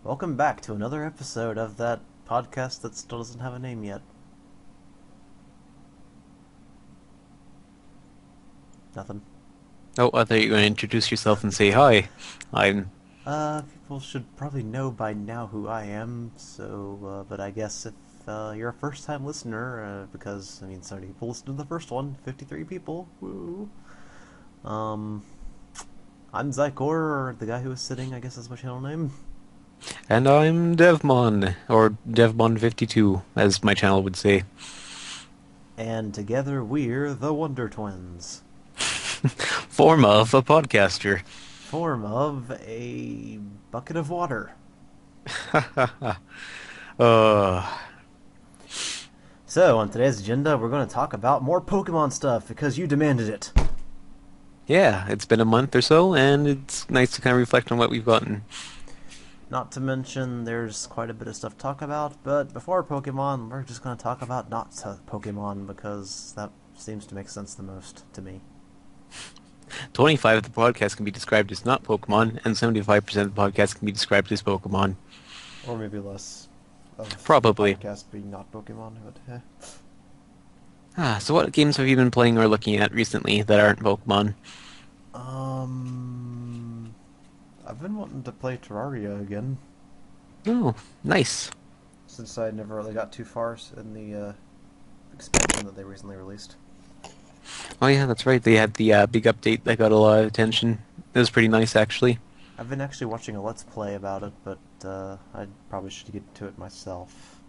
Welcome back to another episode of that podcast that still doesn't have a name yet. Nothing. Oh, I thought you were going to introduce yourself and say hi. I'm. People should probably know by now who I am, but I guess if you're a first time listener, because, I mean, so many people listened to the first one, 53 people, woo. Um, I'm Zykor, or the guy who was sitting, I guess is my channel name. And I'm Devmon, or Devmon52, as my channel would say. And together we're the Wonder Twins. Form of a podcaster. Form of a bucket of water. uh, So, on today's agenda, we're going to talk about more Pokemon stuff because you demanded it. yeah, it's been a month or so, and it's nice to kind of reflect on what we've gotten. Not to mention, there's quite a bit of stuff to talk about, but before Pokemon, we're just going to talk about not Pokemon because that seems to make sense the most to me. 25 of the podcast can be described as not Pokemon, and 75% of the podcast can be described as Pokemon. Or maybe less of the Probably. podcast being not Pokemon, but So what games have you been playing or looking at recently that aren't Pokemon? Um, I've been wanting to play Terraria again Oh, nice. since I never really got too far in the expansion that they recently released. Oh yeah, that's right. They had the big update that got a lot of attention. It was pretty nice, actually. I've been actually watching a Let's Play about it, but I probably should get to it myself.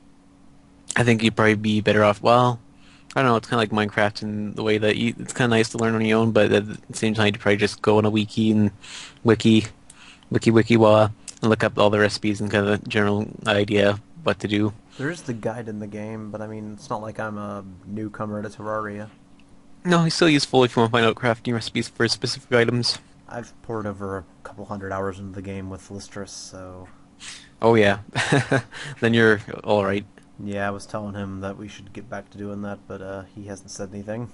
I think you'd probably be better off. Well, I don't know. It's kind of like Minecraft in the way that it's kind of nice to learn on your own, but at the same time, you'd probably just go on a wiki and wiki, wiki, and look up all the recipes and kind of a general idea of what to do. There is the guide in the game, but I mean, it's not like I'm a newcomer to Terraria. No, it's still useful if you want to find out crafting recipes for specific items. I've poured over a couple hundred hours into the game with Listris, so Oh yeah, then you're all right. yeah, I was telling him that we should get back to doing that, but he hasn't said anything.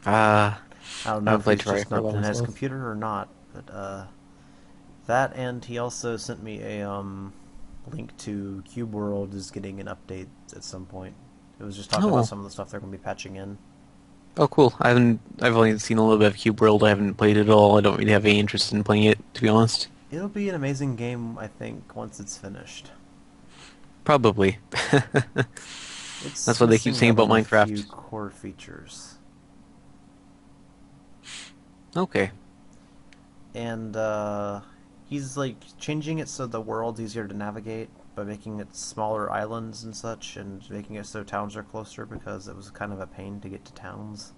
Ah, I don't I know haven't if played he's Terraria just for a not while been at his myself. computer or not, but that and he also sent me a link to Cube World is getting an update at some point. It was just talking about Oh, some of the stuff they're going to be patching in. oh, cool. I haven't. I've only seen a little bit of Cube World. I haven't played it at all. I don't really have any interest in playing it, to be honest. It'll be an amazing game, I think, once it's finished. Probably. It's That's what they keep missing saying out about on a few Minecraft. core features. Okay. And he's like changing it so the world's easier to navigate by making it smaller islands and such, and making it so towns are closer because it was kind of a pain to get to towns.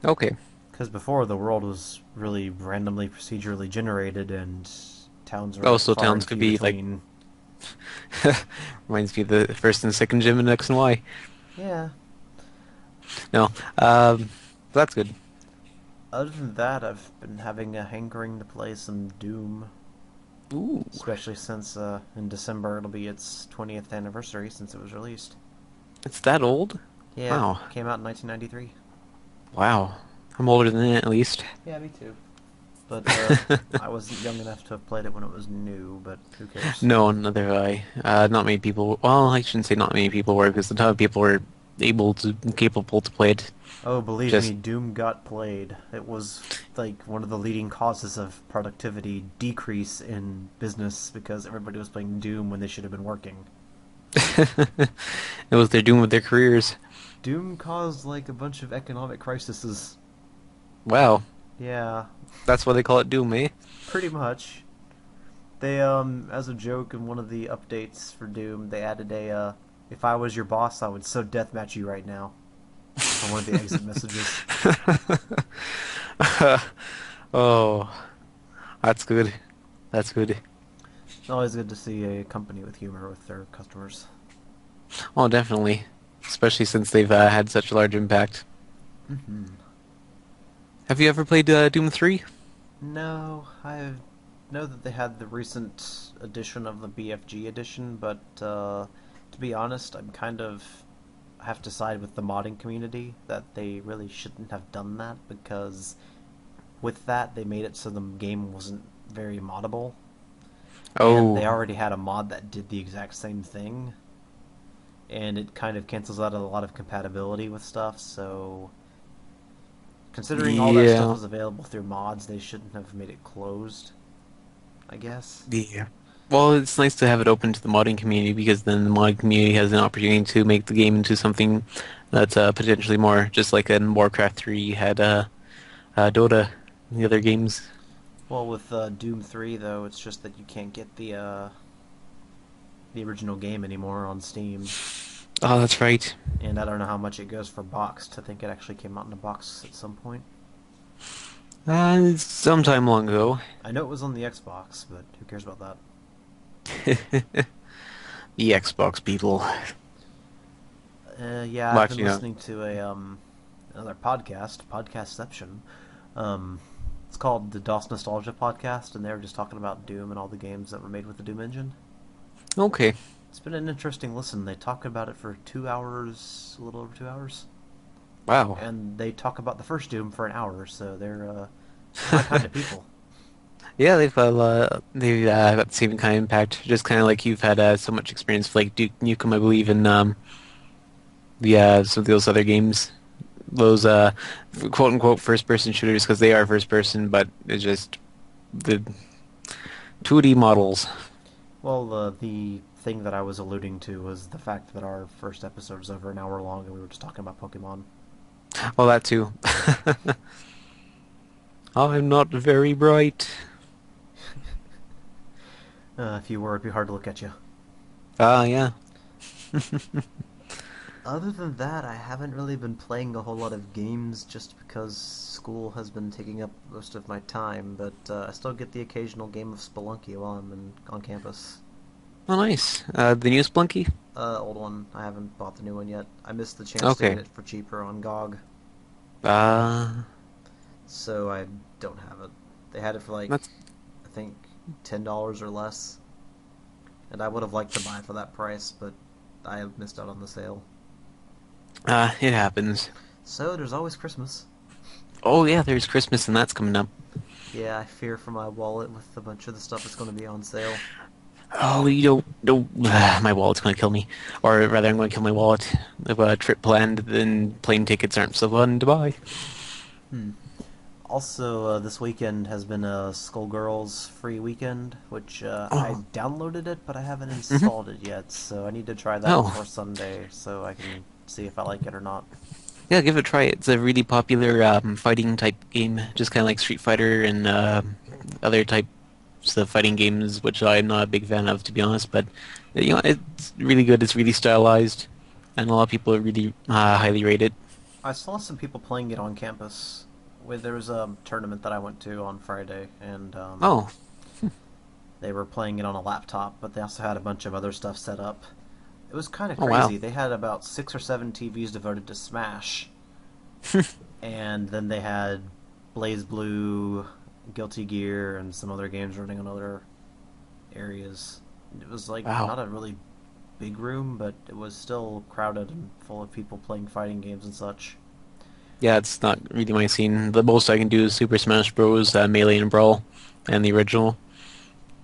Okay. Because before the world was really randomly procedurally generated, and towns were Oh, like so far and towns could few be like between. reminds me of the first and second gym in X and Y. Yeah. No. That's good. Other than that, I've been having a hankering to play some Doom, Ooh. especially since in December it'll be its 20th anniversary since it was released. It's that old? Yeah, Wow. came out in 1993. Wow. I'm older than that, at least. Yeah, me too. But I wasn't young enough to have played it when it was new, but who cares? No, neither have I. Not many people. Well, I shouldn't say not many people were, because the ton of people were capable to play it. Oh, believe me, Just Doom got played. It was like one of the leading causes of productivity decrease in business because everybody was playing Doom when they should have been working. it was their doom of their careers. Doom caused like a bunch of economic crises. Wow. Yeah, That's why they call it Doom, eh? pretty much. They as a joke in one of the updates for Doom, they added a if I was your boss, I would so deathmatch you right now on one of the exit messages. Oh, that's good. That's good. It's always good to see a company with humor with their customers. Oh, definitely. Especially since they've had such a large impact. Hmm. Have you ever played Doom 3? No, I know that they had the recent edition of the BFG edition, but to be honest, I'm kind of have to side with the modding community that they really shouldn't have done that because with that they made it so the game wasn't very moddable. and they Oh, already had a mod that did the exact same thing, and it kind of cancels out a lot of compatibility with stuff. So, considering all that stuff yeah, is available through mods, they shouldn't have made it closed, I guess. yeah. Well, it's nice to have it open to the modding community because then the modding community has an opportunity to make the game into something that's potentially more, just like in Warcraft 3 had Dota, and the other games. Well, with Doom 3, though, it's just that you can't get the original game anymore on Steam. Oh, that's right. And I don't know how much it goes for boxed. I think it actually came out in a box at some point. Some time long ago. I know it was on the Xbox, but who cares about that? The Xbox people. Yeah, Well, I've been actually, no. listening to a another podcastception. Um, it's called the DOS Nostalgia Podcast, and they were just talking about Doom and all the games that were made with the Doom engine. Okay. It's been an interesting listen. They talk about it for 2 hours, a little over 2 hours, Wow. and they talk about the first Doom for an hour. So they're my kind of people. Yeah, they've got the same kind of impact. Just kind of like you've had so much experience with like Duke Nukem, I believe, in the some of those other games, those quote unquote first person shooters because they are first person, but it's just the 2D models. Well, the thing that I was alluding to was the fact that our first episode was over an hour long, and we were just talking about Pokemon. Well, that too. I'm not very bright. If you were, it'd be hard to look at you. Ah, yeah. Other than that, I haven't really been playing a whole lot of games just because school has been taking up most of my time, but I still get the occasional game of Spelunky while on campus. Oh, nice. The new Splunky? Old one. I haven't bought the new one yet. I missed the chance to get Okay. it for cheaper on GOG, Uh, so I don't have it. They had it for like, that's I think, $10 or less, and I would have liked to buy it for that price, but I missed out on the sale. it happens. So there's always Christmas. Oh yeah, there's Christmas and that's coming up. Yeah, I fear for my wallet with a bunch of the stuff that's going to be on sale. Oh, you don't. My wallet's gonna kill me, or rather, I'm gonna kill my wallet. If a trip planned, then plane tickets aren't so fun to buy. Hmm. Also, this weekend has been a Skullgirls free weekend, which I Oh, downloaded it, but I haven't hmm. installed it yet. So I need to try that Oh, before Sunday, so I can see if I like it or not. yeah, give it a try. It's a really popular fighting type game, just kind of like Street Fighter and other types of fighting games, which I'm not a big fan of, to be honest. But it's really good. It's really stylized, and a lot of people really highly rate it. I saw some people playing it on campus. There was a tournament that I went to on Friday, and Oh, they were playing it on a laptop, but they also had a bunch of other stuff set up. It was kind of oh wow. crazy. They had about 6 or 7 TVs devoted to Smash, and then they had Blaze Blue, Guilty Gear, and some other games running on other areas. It was like Wow. not a really big room, but it was still crowded and full of people playing fighting games and such. Yeah, it's not really my scene. The most I can do is Super Smash Bros. Melee and Brawl, and the original.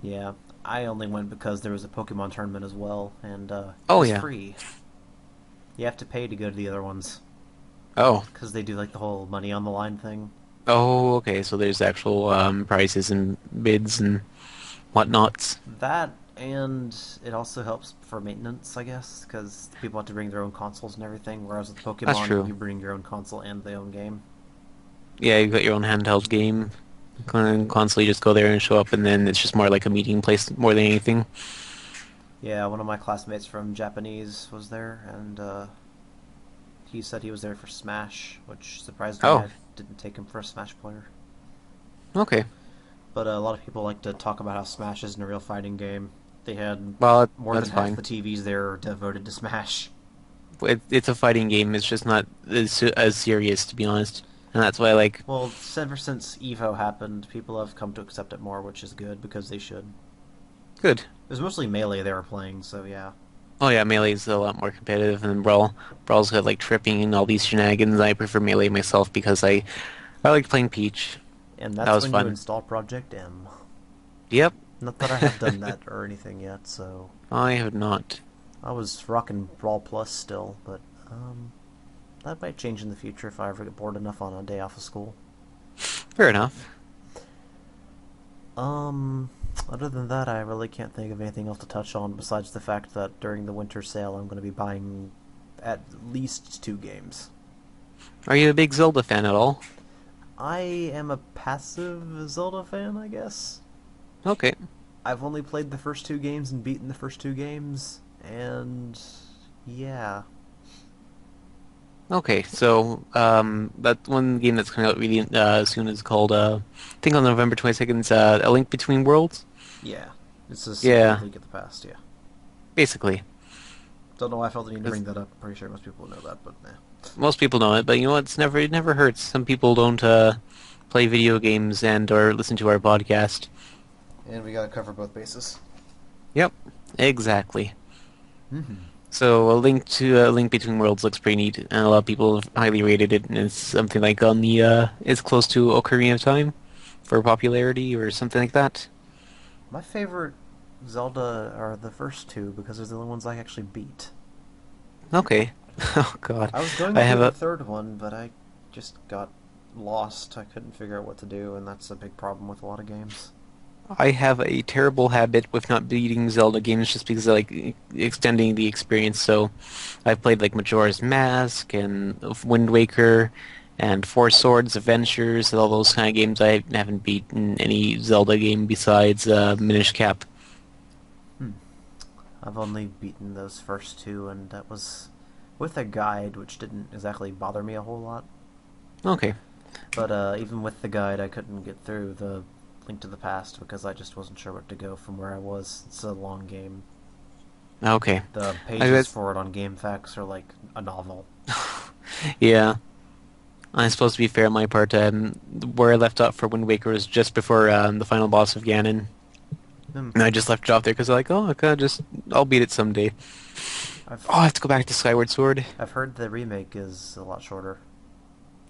Yeah, I only went because there was a Pokemon tournament as well, and it Oh was yeah. free. You have to pay to go to the other ones Oh. because they do like the whole money on the line thing. Oh, okay. So there's actual prices and bids and whatnots. That and it also helps for maintenance, I guess, because people have to bring their own consoles and everything. Whereas with That's Pokemon, true. you bring your own console and the own game. Yeah, you got your own handheld game. Constantly just go there and show up, and then it's just more like a meeting place more than anything. Yeah, one of my classmates from Japanese was there, and he said he was there for Smash, which surprised me. Oh, I didn't take him for a Smash player. okay. But a lot of people like to talk about how Smash isn't a real fighting game. They had Well, more that's than half fine. the TVs there devoted to Smash. It's a fighting game. It's just not as serious, to be honest. And that's why, like, Well, ever since Evo happened, people have come to accept it more, which is good because they should. good. It was mostly Melee they were playing, so yeah. Oh yeah, Melee's a lot more competitive than Brawl. Brawl's got like tripping and all these shenanigans. I prefer Melee myself because I like playing Peach. And That that's was when you fun. install Project M. Yep. Not that I have done that or anything yet, so I have not. I was rocking Brawl Plus still, but that might change in the future if I ever get bored enough on a day off of school. Fair enough. Um, Other than that, I really can't think of anything else to touch on besides the fact that during the winter sale, I'm going to be buying at least 2 games. Are you a big Zelda fan at all? I am a passive Zelda fan, I guess. Okay. I've only played the first 2 games and beaten the first 2 games, and yeah. Okay, so that one game that's coming out really soon is called I think on November 22nd, it's A Link Between Worlds. Yeah. It's a sequel to Yeah, Link of the Past, yeah. basically. Don't know why I felt the need to It's- bring that up. I'm pretty sure most people know that, but nah. Most people know it, but you know what? It never hurts. Some people don't play video games and or listen to our podcast. And we gotta cover both bases. Yep, exactly. Mm-hmm. So A Link Between Worlds looks pretty neat, and a lot of people have highly rated it, and it's something like on the it's close to Ocarina of Time for popularity or something like that. My favorite Zelda are the first 2 because they're the only ones I actually beat. Okay. Oh God, I was going I to do have the a third one, but I just got lost. I couldn't figure out what to do, and that's a big problem with a lot of games. I have a terrible habit with not beating Zelda games just because I like extending the experience. So I've played like Majora's Mask and Wind Waker and Four Swords Adventures and all those kind of games. I haven't beaten any Zelda game besides Minish Cap. Hmm. I've only beaten those first 2, and that was with a guide, which didn't exactly bother me a whole lot. Okay. But even with the guide, I couldn't get through the Link to the Past because I just wasn't sure where to go from where I was. It's a long game. Okay. The I pages guess, for it on GameFAQs are like a novel. yeah. I'm supposed to be fair on my part. Where I left off for Wind Waker was just before the final boss of Ganon. Hmm. And I just left it off there because I'm like, oh, I'll beat it someday. I've Oh, I have to go back to Skyward Sword. I've heard the remake is a lot shorter.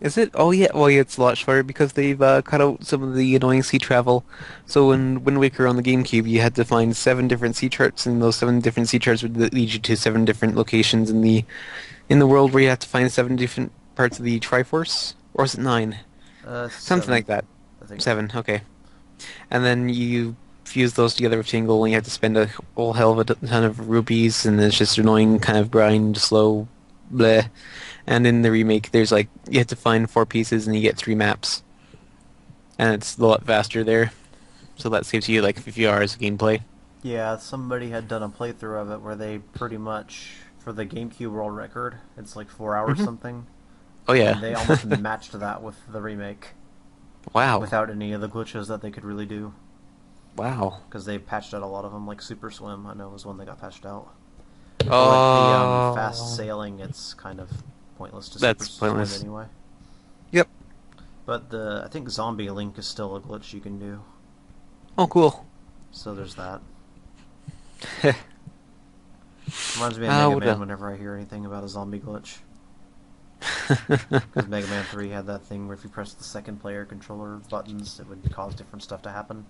Is it? Oh yeah, well yeah, it's a lot shorter because they've cut out some of the annoying sea travel. So in Wind Waker on the GameCube, you had to find 7 different sea charts, and those 7 different sea charts would lead you to 7 different locations in the world where you have to find 7 different parts of the Triforce, or is it 9? Something 7, like that. I think. 7, okay. And then you fuse those together with Tingle, and you have to spend a whole hell of a ton of rupees, and it's just annoying kind of grind, slow, bleh. And in the remake, there's like you have to find 4 pieces, and you get 3 maps, and it's a lot faster there. So that saves you like a few hours of gameplay. Yeah, somebody had done a playthrough of it where they pretty much, for the GameCube world record, it's like 4 hours Hmm. something, Oh and yeah. they almost matched that with the remake Wow. without any of the glitches that they could really do. Wow. Because they patched out a lot of them, like Super Swim, I know was one that got patched out. Or like the fast Oh, sailing, it's kind of pointless to Super that's Swim pointless. anyway. Yep. But I think Zombie Link is still a glitch you can do, Oh, cool. so there's that. Reminds me of Mega What Man else? whenever I hear anything about a zombie glitch. Because Mega Man 3 had that thing where if you press the second player controller buttons, it would cause different stuff to happen.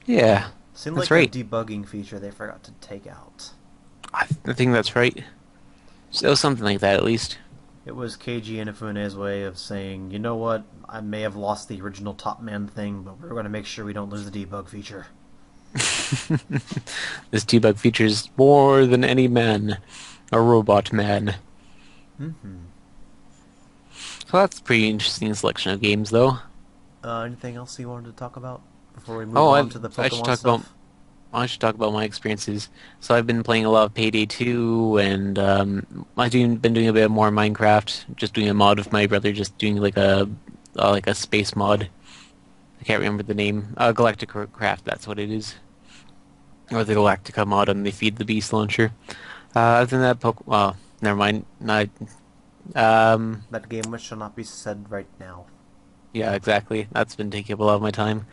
Yeah, Seemed that's like a right. debugging feature they forgot to take out. I think that's right. So something like that at least. It was Keiji Inafune's way of saying, you know what, I may have lost the original Top Man thing, but we're going to make sure we don't lose the debug feature. This debug features more than any man, a robot man. Mm-hmm. So that's a pretty interesting selection of games, though. Anything else you wanted to talk about before we move Oh, on to the I should Pokemon talk about stuff? I should talk about my experiences. So I've been playing a lot of Payday 2, and been doing a bit more Minecraft. Just doing a mod with my brother, just doing like a space mod. I can't remember the name. Galactica Craft, that's what it is, or the Galactica mod on the Feed the Beast launcher. Other than that, well, never mind. Not, That game which shall not be said right now. yeah, exactly. That's been taking up a lot of my time.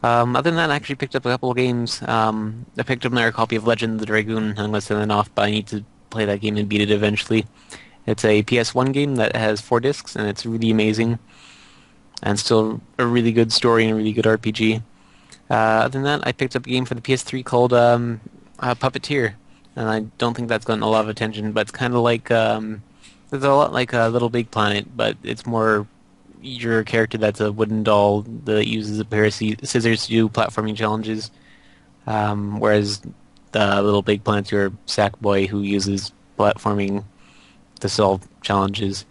Other than that, I actually picked up a couple of games. I picked up another copy of Legend of the Dragoon. I'm going to send it off, but I need to play that game and beat it eventually. It's a PS1 game that has 4 discs, and it's really amazing, and still a really good story and a really good RPG. Other than that, I picked up a game for the PS3 called Puppeteer, and I don't think that's gotten a lot of attention, but it's kind of like it's a lot like Little Big Planet, but it's more your character that's a wooden doll that uses a pair of scissors to do platforming challenges, whereas the Little Big Planet's your sack boy who uses platforming to solve challenges.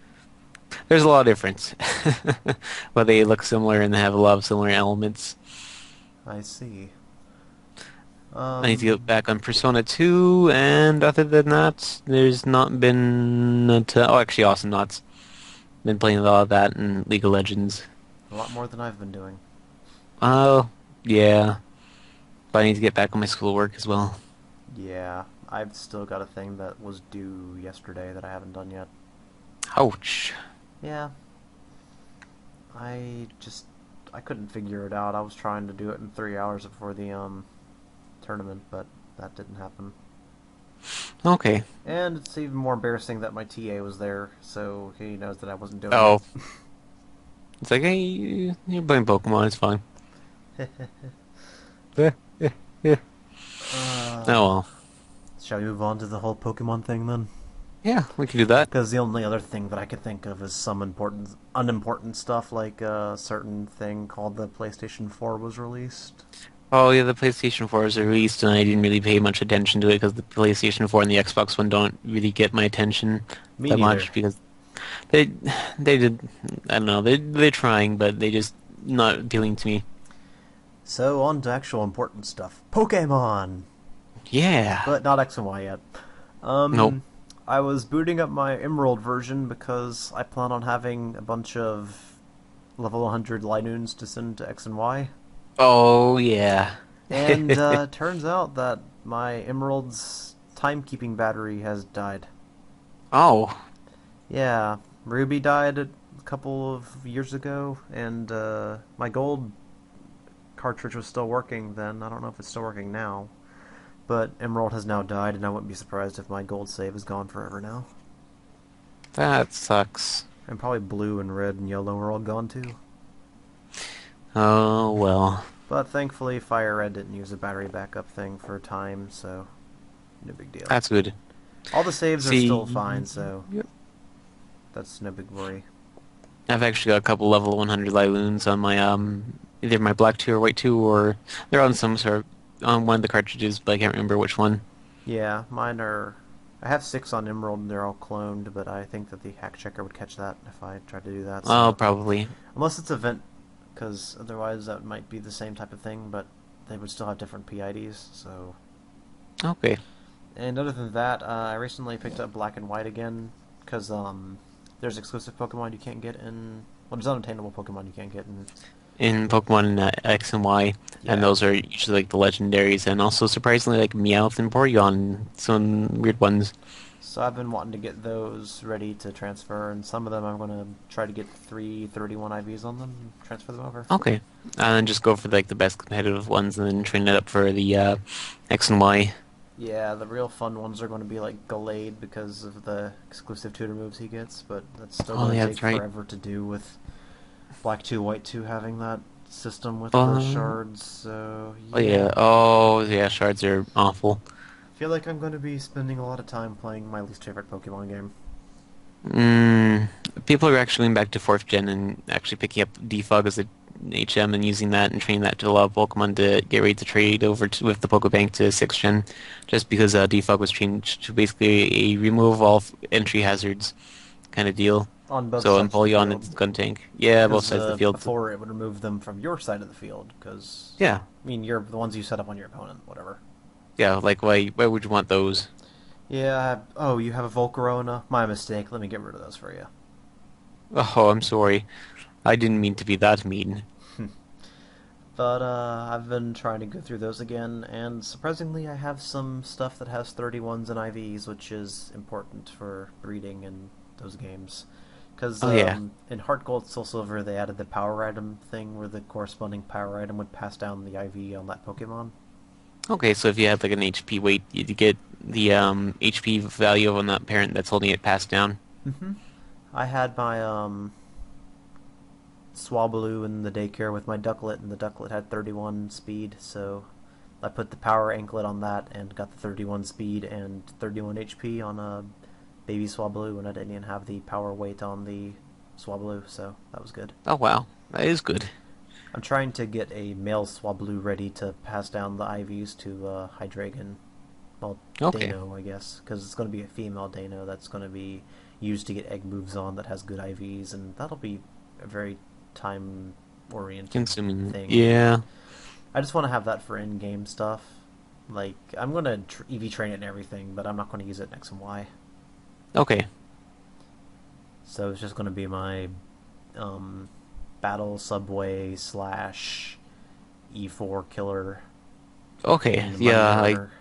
There's a lot of difference, but they look similar and they have a lot of similar elements. I see. I need to get Um, back on Persona 2, and other than that, there's not been oh, actually, Awesome Knots. Been playing a lot of that and League of Legends. a lot more than I've been doing. Oh, yeah. But I need to get back on my schoolwork as well. Yeah, I've still got a thing that was due yesterday that I haven't done yet. Ouch. Yeah, I just I couldn't figure it out. I was trying to do it in 3 hours before the tournament, but that didn't happen. Okay. And it's even more embarrassing that my TA was there, so he knows that I wasn't doing Oh, it's like, hey, you're playing Pokemon, it's fine. it. Yeah, yeah, yeah. Oh uh, well. shall we move on to the whole Pokemon thing then? Yeah, we can do that. Because the only other thing that I could think of is some unimportant stuff, like a certain thing called the PlayStation 4 was released. Oh yeah, the PlayStation 4 was released, and I didn't really pay much attention to it because the PlayStation 4 and the Xbox One don't really get my attention Me that neither. much because they they did I don't know they're trying, but they just not appealing to me. So on to actual important stuff. Pokemon! Yeah. But not X and Y yet. Nope. Um, I was booting up my Emerald version because I plan on having a bunch of level 100 Linoons to send to X and Y. Oh yeah. And turns out that my Emerald's timekeeping battery has died. Oh. Yeah, Ruby died a couple of years ago, and my gold cartridge was still working then. I don't know if it's still working now. But Emerald has now died, and I wouldn't be surprised if my gold save is gone forever now. That sucks. And probably blue and red and yellow are all gone too. Oh well. But thankfully, Fire Red didn't use a battery backup thing for time, so no big deal. That's good. All the saves are See, still fine, so yep. that's no big worry. I've actually got a couple level 100 Liloons on my either my black 2 or white 2, or they're on some sort of, on one of the cartridges, but I can't remember which one. Yeah, mine are. I have 6 on Emerald, and they're all cloned, but I think that the hack checker would catch that if I tried to do that. Oh, So probably. unless it's event, because otherwise that might be the same type of thing, but they would still have different PIDs. So. Okay. And other than that, I recently picked up Black and White again because there's exclusive Pokemon you can't get in. Well, there's unattainable Pokemon you can't get in. In Pokemon X and Y, and Yeah. those are usually like the legendaries, and also surprisingly like Meowth and Porygon, some weird ones. So I've been wanting to get those ready to transfer, and some of them I'm going to try to get 331 IVs on them and transfer them over. Okay, and then just go for like the best competitive ones, and then train it up for the X and Y. Yeah, the real fun ones are going to be like Gallade because of the exclusive tutor moves he gets, but that's still Oh going to yeah, take that's right. forever to do with Black 2, White 2 having that system with the Uh, shards, so oh yeah, yeah. oh yeah, shards are awful. I feel like I'm going to be spending a lot of time playing my least favorite Pokemon game. Mm, people are actually going back to fourth gen and actually picking up Defog as a HM and using that and training that to allow Pokemon to get ready to trade over with the Pokebank to sixth gen, just because Defog was changed to basically a remove of all entry hazards kind of deal. On both So in sides of the Polygon field. it's Guntank. Yeah, both Because sides of the field. before it would remove them from your side of the field, because, Yeah, I mean, you're the ones you set up on your opponent, whatever. yeah. Like why would you want those? Yeah, oh, you have a Volcarona? My mistake, let me get rid of those for you. Oh, I'm sorry. I didn't mean to be that mean. But, I've been trying to go through those again, and surprisingly I have some stuff that has 31s and IVs, which is important for breeding in those games. Because Oh yeah. in Heart Gold, Soul Silver, they added the power item thing where the corresponding power item would pass down the IV on that Pokemon. Okay, so if you had like an HP weight, you'd get the HP value on that parent that's holding it passed down. Mm-hmm. I had my Swablu in the daycare with my ducklet, and the ducklet had 31 speed, so I put the power anklet on that and got the 31 speed and 31 HP on a baby Swablu, and I didn't even have the power weight on the Swablu, so that was good. Oh wow, that is good. I'm trying to get a male Swablu ready to pass down the IVs to Hydreigon. Well, Okay. Dano, I guess, because it's going to be a female Dano that's going to be used to get egg moves on that has good IVs, and that'll be a very time-oriented Consuming. thing. Yeah. I just want to have that for in-game stuff. Like, I'm going to EV train it and everything, but I'm not going to use it in X and Y. Okay. So it's just going to be my um, battle subway slash E4 killer Okay. and money Yeah. runner.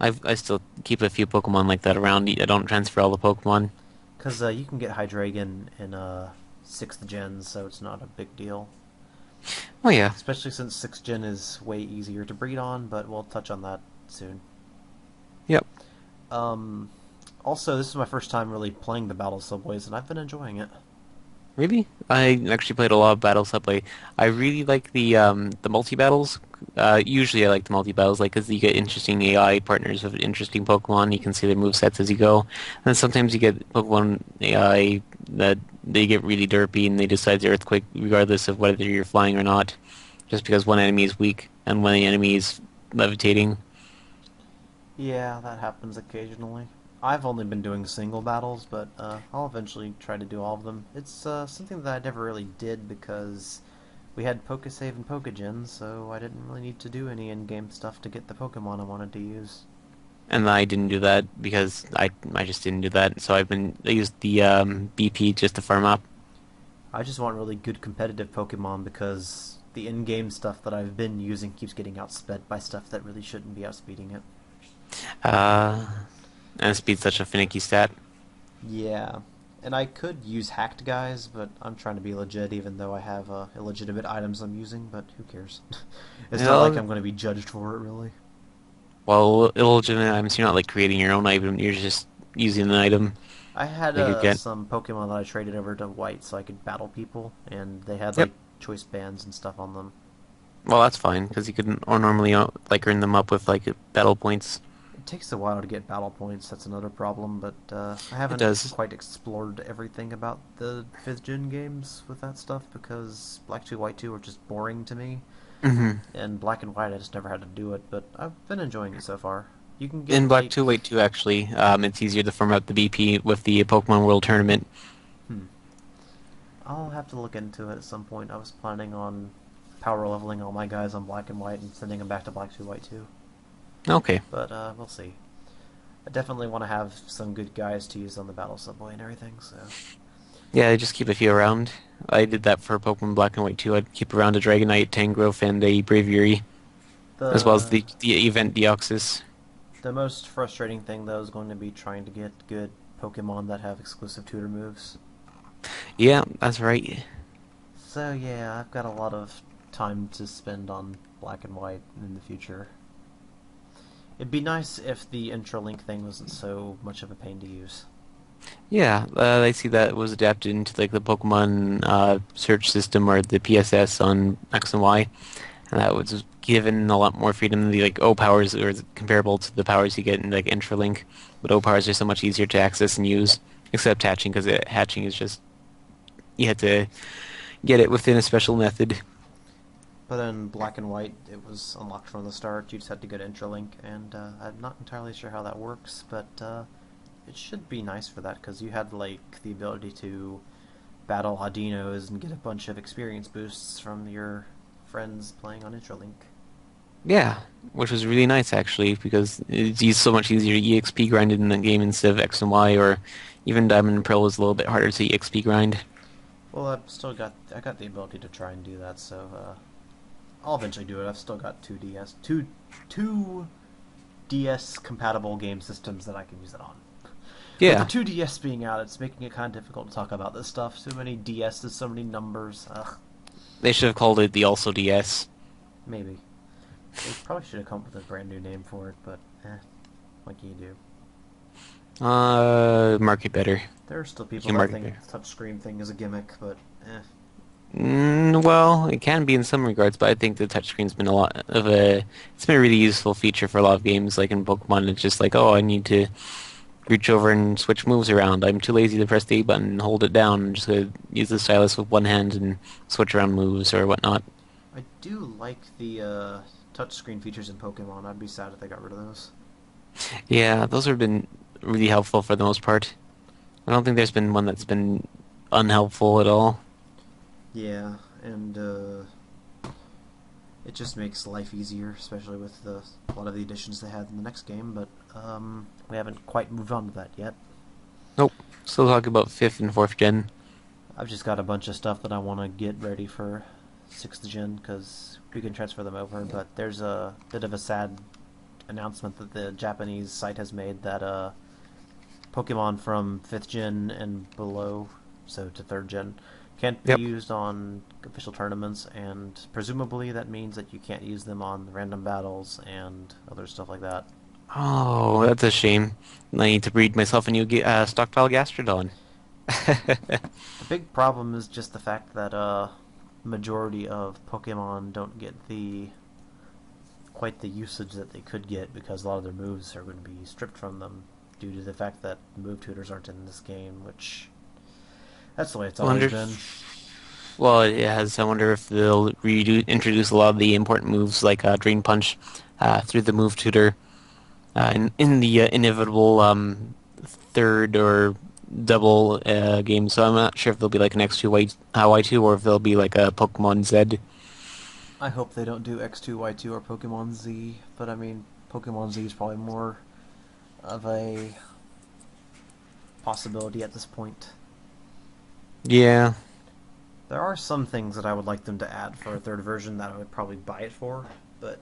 I still keep a few Pokemon like that around. I don't transfer all the Pokemon. Because you can get Hydreigon in 6th gen, so it's not a big deal. Oh yeah. Especially since 6th gen is way easier to breed on, but we'll touch on that soon. Yep. Um, Also, this is my first time really playing the Battle Subways, and I've been enjoying it. Really? I actually played a lot of Battle Subway. I really like the multi battles. Usually I like the multi battles, like because you get interesting AI partners with interesting Pokemon. You can see their movesets as you go. And sometimes you get Pokemon AI that they get really derpy and they decide the Earthquake regardless of whether you're flying or not, just because one enemy is weak and one enemy is levitating. Yeah, that happens occasionally. I've only been doing single battles, but I'll eventually try to do all of them. It's something that I never really did because we had Pokesave and Pokegens, so I didn't really need to do any in-game stuff to get the Pokemon I wanted to use. And I didn't do that because I just didn't do that. So I used the BP just to farm up. I just want really good competitive Pokemon because the in-game stuff that I've been using keeps getting outsped by stuff that really shouldn't be outspeeding it. Uh, and speed's such a finicky stat. Yeah, and I could use hacked guys, but I'm trying to be legit even though I have illegitimate items I'm using, but who cares? It's not like Well, I'm going to be judged for it, really. well, illegitimate items, you're not like creating your own item, you're just using an item I had they could get. some Pokemon that I traded over to White so I could battle people, and they had Yep. like choice bands and stuff on them. Well, that's fine because you can or normally like earn them up with like battle points. It takes a while to get battle points, that's another problem, but I It haven't does. quite explored everything about the 5th gen games with that stuff because Black 2, White 2 are just boring to me. Hmm. And Black and White, I just never had to do it, but I've been enjoying it so far. You can In get Black like, 2, White 2, actually, it's easier to farm out the BP with the Pokemon World Tournament. hmm, I'll have to look into it at some point. I was planning on power leveling all my guys on Black and White and sending them back to Black 2, White 2, Okay. but we'll see. I definitely want to have some good guys to use on the Battle Subway and everything, so. Yeah, I just keep a few around. I did that for Pokemon Black and White too. I'd keep around a Dragonite, Tangrowth, and a Braviary, as well as The the event Deoxys. the most frustrating thing though is going to be trying to get good Pokemon that have exclusive tutor moves. Yeah, that's right. So yeah, I've got a lot of time to spend on Black and White in the future. It'd be nice if the Intralink thing wasn't so much of a pain to use. Yeah, I see that was adapted into like the Pokemon search system or the PSS on X and Y, and that was given a lot more freedom. The like O powers are comparable to the powers you get in like Intralink, but O powers are so much easier to access and use, except hatching because hatching is just you had to get it within a special method. But in Black and White, it was unlocked from the start. You just had to go to Intralink, and I'm not entirely sure how that works, but it should be nice for that because you had like the ability to battle Audinos and get a bunch of experience boosts from your friends playing on Intralink. Yeah, which was really nice actually because it's so much easier to EXP grind in the game instead of X and Y, or even Diamond and Pearl was a little bit harder to EXP grind. Well, I got the ability to try and do that, so I'll eventually do it. I've still got two DS compatible game systems that I can use it on. With the Yeah, 2DS being out, it's making it kind of difficult to talk about this stuff. So many DSs, so many numbers. Ugh, they should have called it the Also DS. maybe. They probably should have come up with a brand new name for it, but what can you do? Market better. There are still You people can that market think better. the touchscreen thing is a gimmick, but Well, it can be in some regards, but I think the touchscreen's been a lot of a. It's been a really useful feature for a lot of games. Like in Pokemon, it's just like, oh, I need to reach over and switch moves around. I'm too lazy to press the A button and hold it down. I'm just gonna use the stylus with one hand and switch around moves or whatnot. I do like the touchscreen features in Pokemon. I'd be sad if they got rid of those. Yeah, those have been really helpful for the most part. I don't think there's been one that's been unhelpful at all. Yeah, and it just makes life easier, especially with a lot of the additions they had in the next game. But we haven't quite moved on to that yet. Nope. Still talking about fifth and fourth gen. I've just got a bunch of stuff that I want to get ready for 6th gen because we can transfer them over. But there's a bit of a sad announcement that the Japanese site has made that Pokemon from 5th gen and below, so to 3rd gen, can't be Yep. used on official tournaments, and presumably that means that you can't use them on random battles and other stuff like that. Oh, that's a shame. I need to breed myself a new stockpile Gastrodon. The big problem is just the fact that majority of Pokemon don't get the quite the usage that they could get because a lot of their moves are going to be stripped from them due to the fact that move tutors aren't in this game, which that's the way it's always Wonder. been. Well, it has. I wonder if they'll introduce a lot of the important moves like Drain Punch through the move tutor in the inevitable third or double game. So I'm not sure if there'll be like an X2 Y2 or if there'll be like a Pokemon Z. I hope they don't do X2, Y2 or Pokemon Z, but I mean, Pokemon Z is probably more of a possibility at this point. Yeah. There are some things that I would like them to add for a third version that I would probably buy it for, but,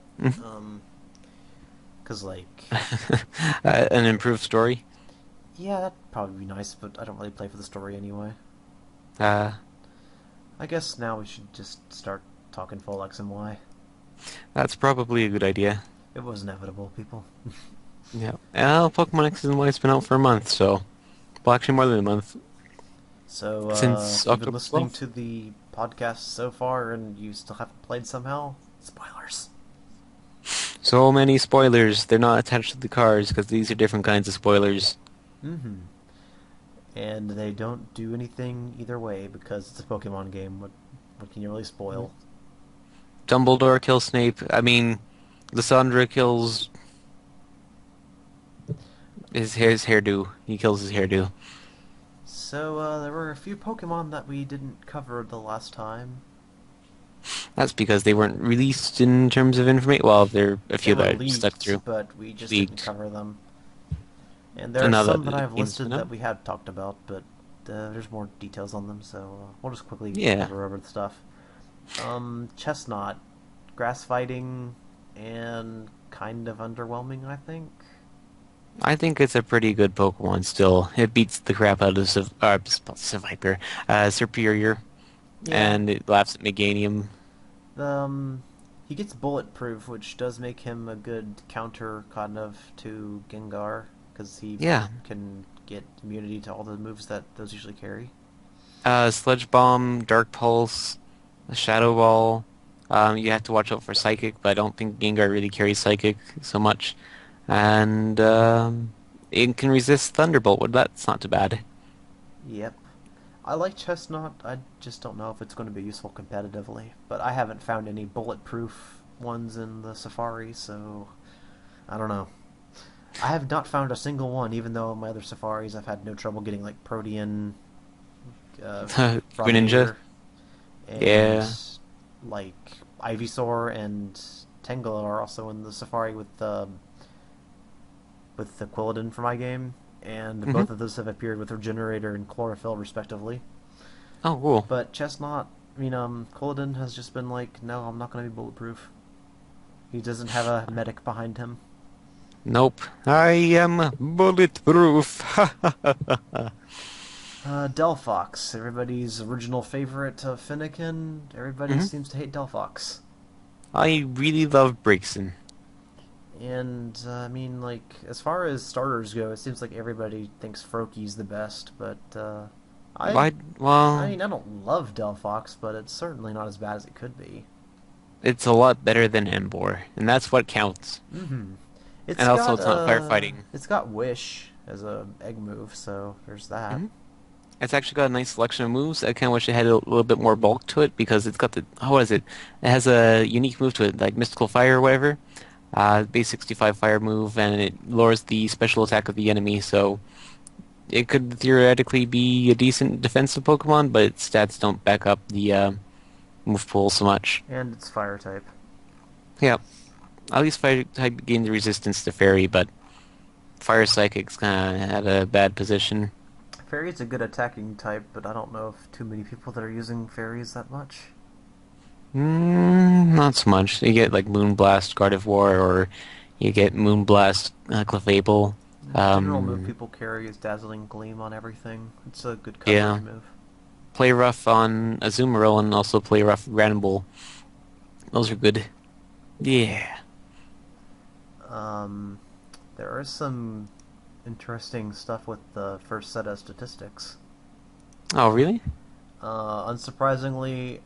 because, like, An improved story. yeah, that'd probably be nice, but I don't really play for the story anyway. Uh, I guess now we should just start talking full X and Y. that's probably a good idea. It was inevitable, people. Yeah. Pokemon X and Y's been out for a month, so well, actually more than a month So, since if you've been October listening 12th. to the podcast so far and you still haven't played somehow, spoilers. So many spoilers. They're not attached to the cards because these are different kinds of spoilers. Mm-hmm. And they don't do anything either way because it's a Pokemon game. What can you really spoil? Dumbledore kills Snape. I mean, Lysandra kills his hairdo. He kills his hairdo. So, there were a few Pokemon that we didn't cover the last time. That's because they weren't released in terms of information. Well, there are a They few were that I stuck leaked, through. but we just didn't Leaked. cover them. And there And are now that some that the I've game's been listed out. that we had talked about, but there's more details on them, so we'll just quickly Yeah. cover over the stuff. Chestnut, grass fighting, and kind of underwhelming, I think. I think it's a pretty good Pokemon still. It beats the crap out of Seviper, Superior, Yeah, and it laughs at Meganium. he gets bulletproof, which does make him a good counter, kind of, to Gengar, because he Yeah. can get immunity to all the moves that those usually carry. Sludge Bomb, Dark Pulse, Shadow Ball. You have to watch out for Psychic, but I don't think Gengar really carries Psychic so much. And it can resist Thunderbolt, but that's not too bad. Yep. I like Chestnut, I just don't know if it's going to be useful competitively. But I haven't found any bulletproof ones in the Safari, so I don't know. I have not found a single one, even though in my other Safaris I've had no trouble getting like Protean, Greninja, Frogadier, and yeah. like Ivysaur and Tangela are also in the Safari with the Quilladin for my game, and hmm both of those have appeared with Regenerator and Chlorophyll respectively. Oh, cool. But Chestnut, Quilladin has just been like, no, I'm not going to be bulletproof. He doesn't have a medic behind him. Nope. I am bulletproof. Delphox, everybody's original favorite of Finnegan. Everybody hmm seems to hate Delphox. I really love Braixen. And, as far as starters go, it seems like everybody thinks Froakie's the best, but, I Why? I Well, mean, I don't love Delphox, but it's certainly not as bad as it could be. it's a lot better than Embor, and that's what counts. Mm-hmm. And also, it's not firefighting. It's got Wish as a egg move, so there's that. Hmm. It's actually got a nice selection of moves. I kind of wish it had a little bit more bulk to it because it's got the how is it? It has a unique move to it, like Mystical Fire or whatever. Base 65 fire move, and it lowers the special attack of the enemy. So it could theoretically be a decent defensive Pokemon, but its stats don't back up the move pool so much. And it's fire type. Yeah, at least fire type gains resistance to Fairy, but Fire Psychic's kind of at a bad position. Fairy's a good attacking type, but I don't know if too many people that are using fairies that much. Not so much. You get like Moonblast, Guard of War, or you get Moonblast, Clefable. The general move Um, people carry is Dazzling Gleam on everything. It's a good coverage yeah. move. Play Rough on Azumarill and also Play Rough Granbull. Those are good. Yeah. Um, there is some interesting stuff with the first set of statistics. Oh, really? Unsurprisingly,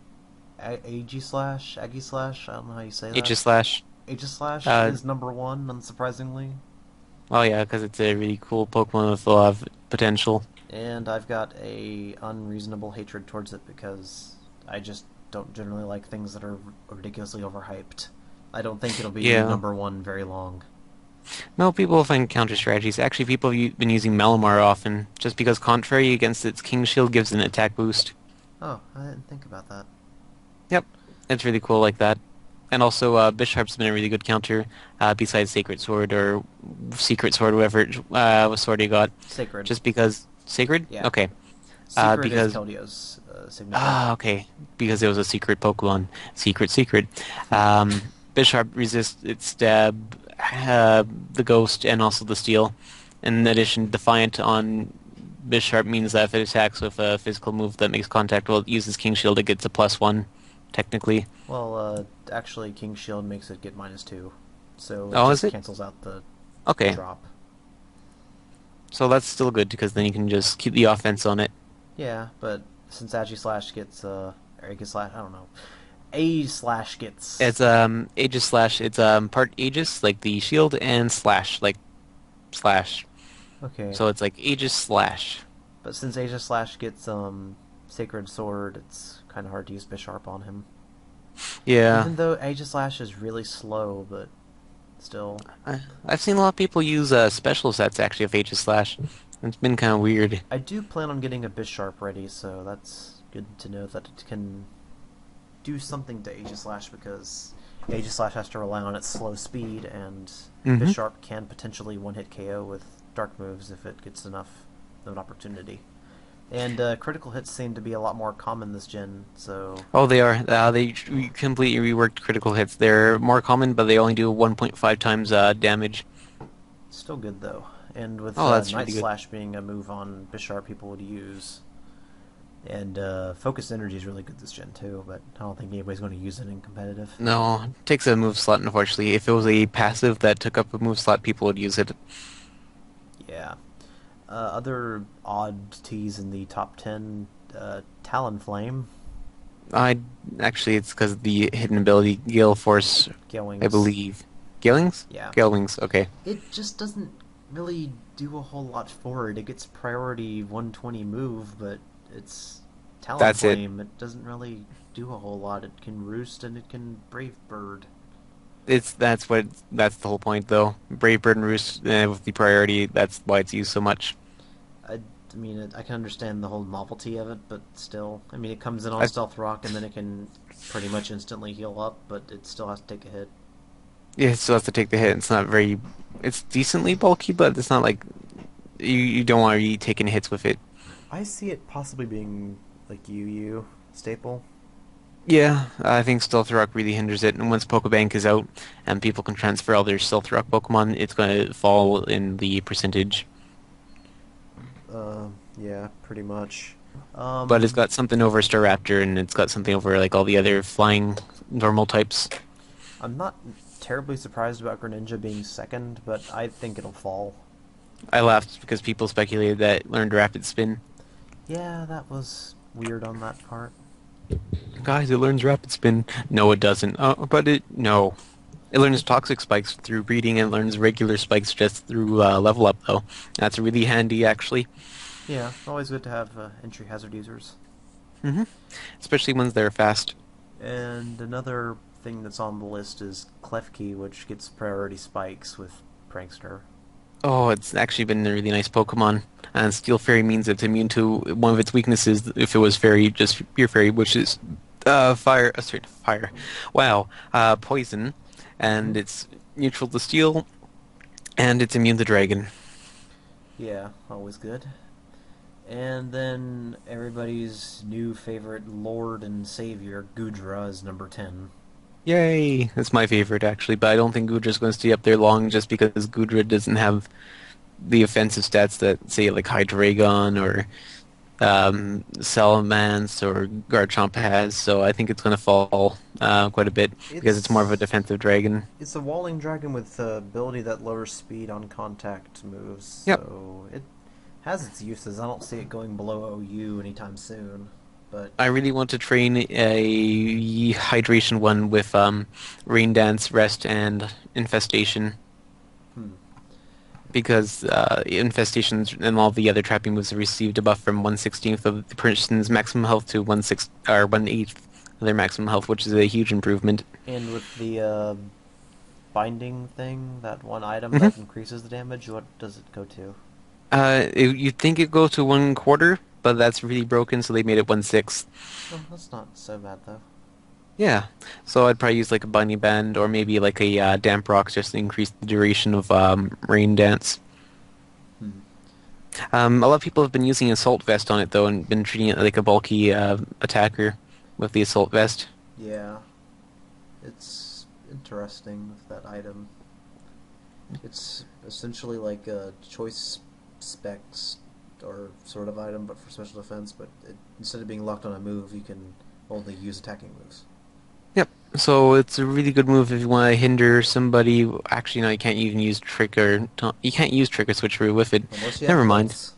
Aggie Slash, I don't know how you say that. Aegis-Slash. Aegislash Uh, is number one, unsurprisingly. oh yeah, because it's a really cool Pokemon with a lot of potential. And I've got a unreasonable hatred towards it because I just don't generally like things that are ridiculously overhyped. I don't think it'll be Yeah. number one very long. No, people find counter strategies. Actually, people have been using Malamar often, just because contrary against its King Shield gives an attack boost. Oh, I didn't think about that. Yep, it's really cool like that. And also, Bisharp's been a really good counter, besides Sacred Sword or Secret Sword, whatever sword he got. Sacred. Just because... Sacred? Yeah. Okay. Secret is Because... Keldio's signature. Ah, okay. Because it was a secret Pokemon. Secret. Um, Bisharp resists its stab, the Ghost, and also the Steel. In addition, Defiant on Bisharp means that if it attacks with a physical move that makes contact while it uses King Shield, it gets a +1, technically. Well, actually, King Shield makes it get -2, so it Oh, is just it? cancels out the Okay. drop. So that's still good because then you can just keep the offense on it. Yeah, but since Aegislash gets, or Aegislash, I don't know. A/slash gets... It's Aegis-Slash. It's part Aegis, like the shield, and Slash, like slash. Okay, So it's like Aegis-Slash. but since Aegislash gets, Sacred Sword, it's kind of hard to use Bisharp on him. Yeah. Even though Aegislash is really slow, but still. I've seen a lot of people use special sets actually of Aegis-Slash. It's been kind of weird. I do plan on getting a Bisharp ready, so that's good to know that it can do something to Aegislash, because Aegislash has to rely on its slow speed, and Mm-hmm. Bisharp can potentially one-hit KO with dark moves if it gets enough of an opportunity. And critical hits seem to be a lot more common this gen, so Oh, they are. Completely reworked critical hits. They're more common, but they only do 1.5 times damage. still good though. And with Oh, that's Night really good. Slash being a move on Bisharp people would use, and Focus Energy is really good this gen too, but I don't think anybody's going to use it in competitive. No, it takes a move slot, unfortunately. If it was a passive that took up a move slot, people would use it. Yeah. Other oddities in the top 10, Talonflame, Actually, it's because of the hidden ability, Gale Force, Gale I Wings. believe. Galewings? Yeah. Galewings, okay. It just doesn't really do a whole lot for it. It gets priority 120 move, but it's That's it. Talonflame. It doesn't really do a whole lot. It can roost and it can Brave Bird. That's the whole point though. Brave Bird and Roost with the priority, that's why it's used so much. I mean, I can understand the whole novelty of it, but still, I mean, it comes in on I, Stealth Rock and then it can pretty much instantly heal up, but it still has to take a hit. yeah, it still has to take the hit. It's not very it's decently bulky, but it's not like you don't want to be taking hits with it. I see it possibly being like UU staple. Yeah, I think Stealth Rock really hinders it, and once Pokebank is out and people can transfer all their Stealth Rock Pokemon, it's going to fall in the percentage. Yeah, pretty much. But it's got something over Staraptor, and it's got something over like all the other flying normal types. I'm not terribly surprised about Greninja being second, but I think it'll fall. I laughed because people speculated that it learned Rapid Spin. Yeah, that was weird on that part. Guys, it learns rapid spin. No, it doesn't. But no. It learns toxic spikes through breeding and learns regular spikes just through level up, though. That's really handy, actually. Yeah, always good to have entry hazard users. hmm Especially ones that are fast. And another thing that's on the list is Klefki, which gets priority spikes with Prankster. Oh, it's actually been a really nice Pokemon. And Steel Fairy means it's immune to one of its weaknesses if it was Fairy, just Pure Fairy, which is fire. Sorry, fire. Wow, poison. Mm-hmm. And it's neutral to Steel, and it's immune to Dragon. Yeah, always good. And then everybody's new favorite Lord and Savior, Gudra, is number 10. Yay! That's my favorite, actually, but I don't think Gudra's going to stay up there long just because Gudra doesn't have the offensive stats that, say, like Hydreigon or Salamence or Garchomp has, so I think it's going to fall quite a bit because it's more of a It's defensive dragon. it's a walling dragon with the ability that lowers speed on contact moves, Yep. so it has its uses. I don't see it going below OU anytime soon. But I really want to train a hydration one with Rain Dance, Rest, and Infestation hmm, because Infestations and all the other trapping moves have received a buff from 1/16th of the person's maximum health to 1/6 or 1/8th of their maximum health, which is a huge improvement. and with the binding thing, that one item hmm that increases the damage, what does it go to? You'd think it goes to 1/4, but that's really broken, so they made it 1/6. Oh, that's not so bad though. Yeah, so I'd probably use like a bunny band or maybe like a damp rock just to increase the duration of rain dance. Hmm. A lot of people have been using assault vest on it though and been treating it like a bulky attacker with the assault vest. Yeah, it's interesting with that item. It's essentially like a choice specs or sort of item, but for special defense. But instead of being locked on a move, you can only use attacking moves. Yep. So it's a really good move if you want to hinder somebody. Actually, no, you can't even use trick or you can't use trick or switcheroo with it. Unless you have Never mind. Klutz.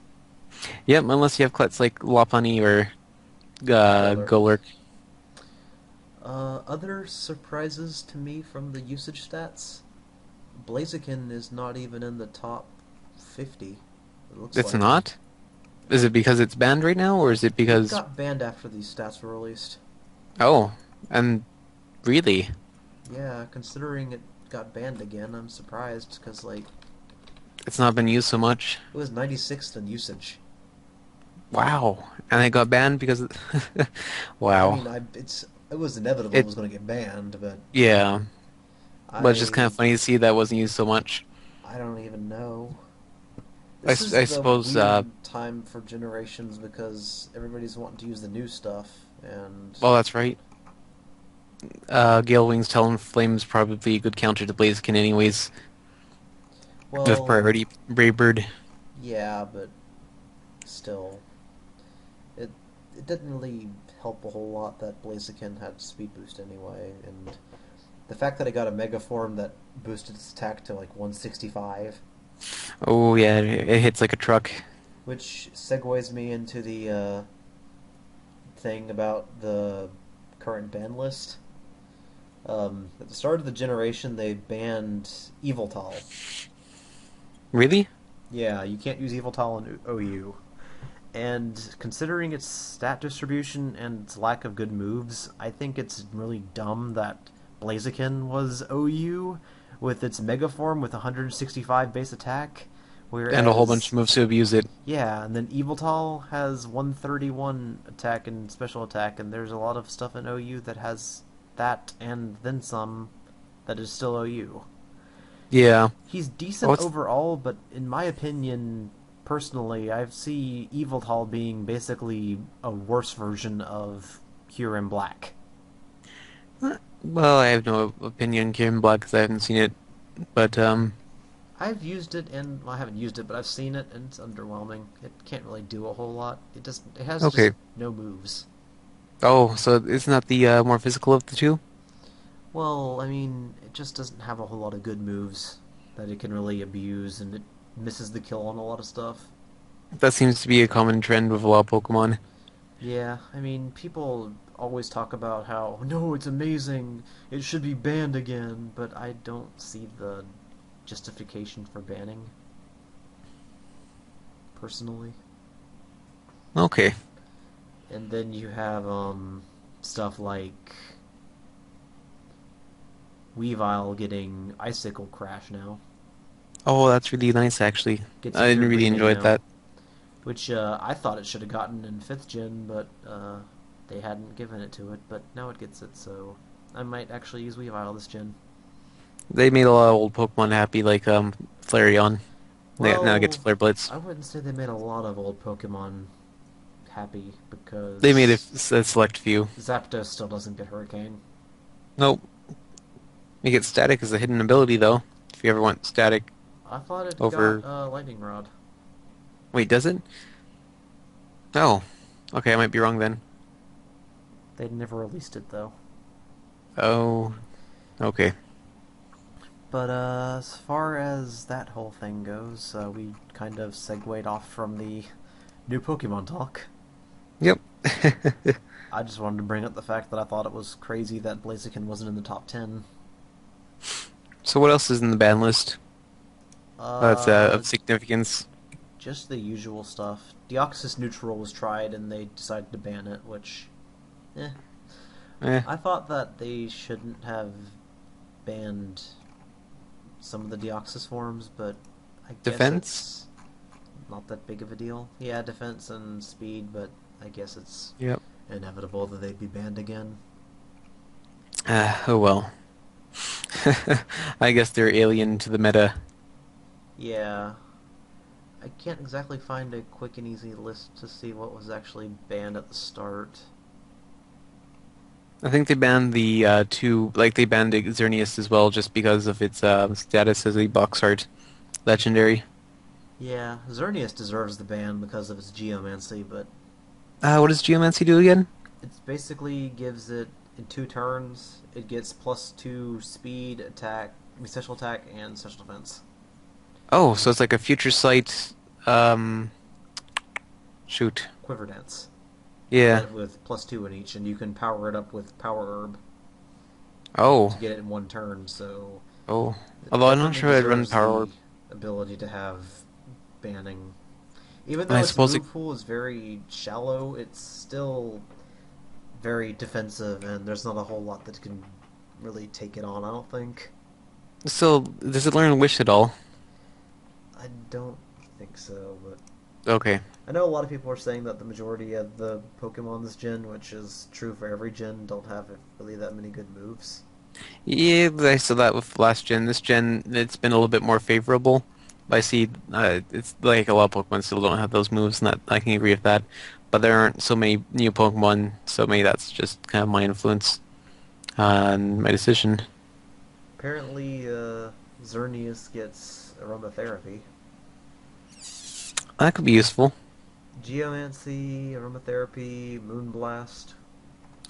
Yep, unless you have cluts like Lopunny or Golurk. Golurk. Other surprises to me from the usage stats, Blaziken is not even in the top 50. It looks It's like not. Is it because it's banned right now, or is it it because? got banned after these stats were released. Oh, and really, Yeah, considering it got banned again, I'm surprised because like it's not been used so much. it was 96th in usage. Wow, and it got banned because. I Wow. mean, it was inevitable it It was going to get banned, but yeah, but it's just kind of I funny to see that wasn't used so much. I don't even know. I, This is I the suppose. weird time for generations because everybody's wanting to use the new stuff, and Well, that's right. Gale Wings Talonflame's probably a good counter to Blaziken, anyways. With well, priority Brave Bird. yeah, but still, it it didn't really help a whole lot that Blaziken had speed boost anyway, and the fact that it got a mega form that boosted its attack to like 165, Oh yeah, it hits like a truck. which segues me into the thing about the current ban list. At the start of the generation, they banned Eviltal. Really? Yeah, you can't use Eviltal in OU. And considering its stat distribution and its lack of good moves, I think it's really dumb that Blaziken was OU with its Mega Form with 165 base attack, And a whole bunch whereas of moves to abuse it. yeah, and then Eviltal has 131 attack and special attack, and there's a lot of stuff in OU that has that and then some that is still OU. Yeah. He's Oh, decent it's overall, but in my opinion, personally, I see Eviltal being basically a worse version of Pure and Black. well, I have no opinion on Kieran Black because I haven't seen it. But I've used it, and well, I haven't used it, but I've seen it, and it's underwhelming. It can't really do a whole lot. It has just okay. no moves. Oh, so it's not the more physical of the two? Well, I mean, it just doesn't have a whole lot of good moves that it can really abuse, and it misses the kill on a lot of stuff. That seems to be a common trend with a lot of Pokemon. Yeah, I mean, people always talk about how, no, it's amazing, it should be banned again, but I don't see the justification for banning, personally. Okay. And then you have, stuff like Weavile getting Icicle Crash now. Oh, that's really nice, actually. Gets a I didn't good really rename enjoy now, that. which I thought it should have gotten in 5th gen, but they hadn't given it to it, but now it gets it, so I might actually use Weavile this gen. They made a lot of old Pokemon happy, like Flareon. Now it gets Well, Flare Blitz. I wouldn't say they made a lot of old Pokemon happy They made because a select few. Zapdos still doesn't get Hurricane. Nope. You get Static as a hidden ability, though. If you ever want Static I thought it got over... Lightning Rod. Wait, does it? Oh. Okay, I might be wrong then. They never released it though. Oh. Okay. But as far as that whole thing goes, we kind of segued off from the new Pokemon talk. Yep. I just wanted to bring up the fact that I thought it was crazy that Blaziken wasn't in the top 10. So what else is in the ban list that's Uh, of significance? just the usual stuff. Deoxys Neutral was tried and they decided to ban it, which, eh. Eh. I thought that they shouldn't have banned some of the Deoxys forms, but I guess Defense? it's not that big of a deal. Yeah, defense and speed, but I guess it's Yep. inevitable that they'd be banned again. Oh well. I guess they're alien to the meta. Yeah, I can't exactly find a quick and easy list to see what was actually banned at the start. I think they banned the two, like they banned Xerneas as well, just because of its status as a box art legendary. Yeah, Xerneas deserves the ban because of its geomancy, but What does Geomancy do again? it basically gives it in 2 turns. It gets +2 speed, attack, special attack, and special defense. Oh, so it's like a future sight. Um, shoot. Quiver Dance, Yeah. but with +2 in each, and you can power it up with Power Herb to Oh. get it in 1 turn. So Oh. it Although I'm not definitely sure I'd run deserves Power Orb. the ability to have banning. Even though I its suppose it. move pool is very shallow, it's still very defensive, and there's not a whole lot that can really take it on. I don't think. Still, does it learn Wish at all? I don't think so, but Okay. I know a lot of people are saying that the majority of the Pokemon this gen, which is true for every gen, don't have really that many good moves. Yeah, I saw that with last gen. This gen, it's been a little bit more favorable. I see, it's like a lot of Pokemon still don't have those moves, and that I can agree with that. But there aren't so many new Pokemon, so maybe that's just kind of my influence on my decision. Apparently, Xerneas gets aromatherapy. That could be useful. Geomancy, aromatherapy, Moonblast.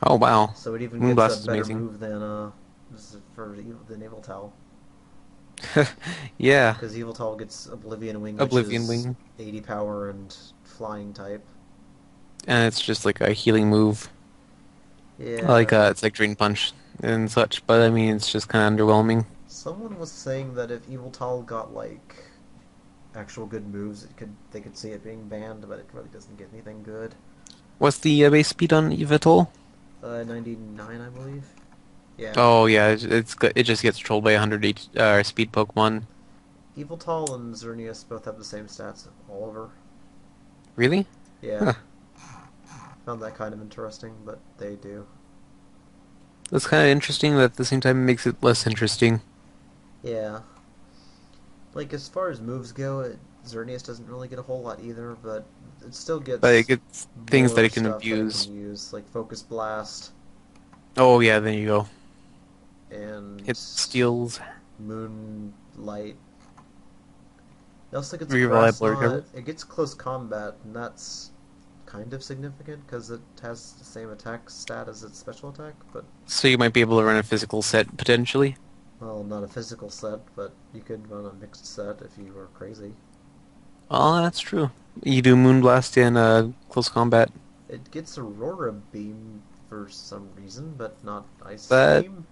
Oh wow, So it even gets a Moonblast is better amazing. move than Yveltal. Yeah, Because Yveltal gets Oblivion Wing, which Oblivion is Wing, 80 power and flying type. and it's just like a healing move. Like Yeah. it's like Drain Punch and such. But I mean, it's just kind of underwhelming. Someone was saying that if Yveltal got like actual good moves, they could see it being banned, but it really doesn't get anything good. What's the base speed on Yveltal? 99, I believe. Yeah. Oh yeah, it just gets trolled by 100 speed Pokemon. Yveltal and Xerneas both have the same stats as Oliver. Really? Yeah. Huh. Found that kind of interesting, but they do. That's kind of interesting, but at the same time it makes it less interesting. Yeah. Like, as far as moves go, Xerneas doesn't really get a whole lot either, but it still But it gets gets things that more it can stuff that it can abuse. use, like Focus Blast Oh yeah, there you go. and It steals Moonlight. It also gets Grass reliable recovery. Knot. It gets Close Combat, and that's kind of significant because it has the same attack stat as its special attack, but, So you might be able to run a physical set potentially. well, not a physical set, but you could run a mixed set if you were crazy. Oh, that's true. You do Moonblast in close combat. It gets Aurora Beam for some reason, but not Ice But Beam.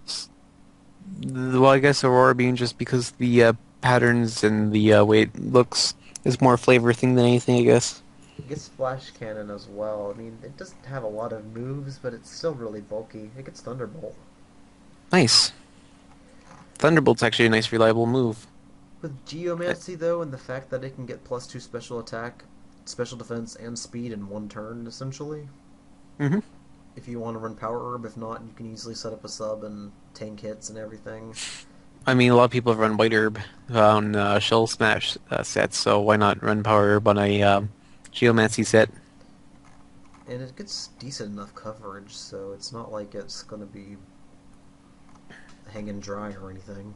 well, I guess Aurora Beam just because the patterns and the way it looks is more flavor thing than anything, I guess. It gets Flash Cannon as well. I mean, it doesn't have a lot of moves, but it's still really bulky. It gets Thunderbolt. Nice. Thunderbolt's actually a nice, reliable move. With Geomancy, though, and the fact that it can get +2 special attack, special defense, and speed in one turn, essentially. Hmm. If you want to run Power Herb, if not, you can easily set up a sub and tank hits and everything. I mean, a lot of people have run White Herb on Shell Smash sets, so why not run Power Herb on a Geomancy set? And it gets decent enough coverage, so it's not like it's going to be hanging dry or anything.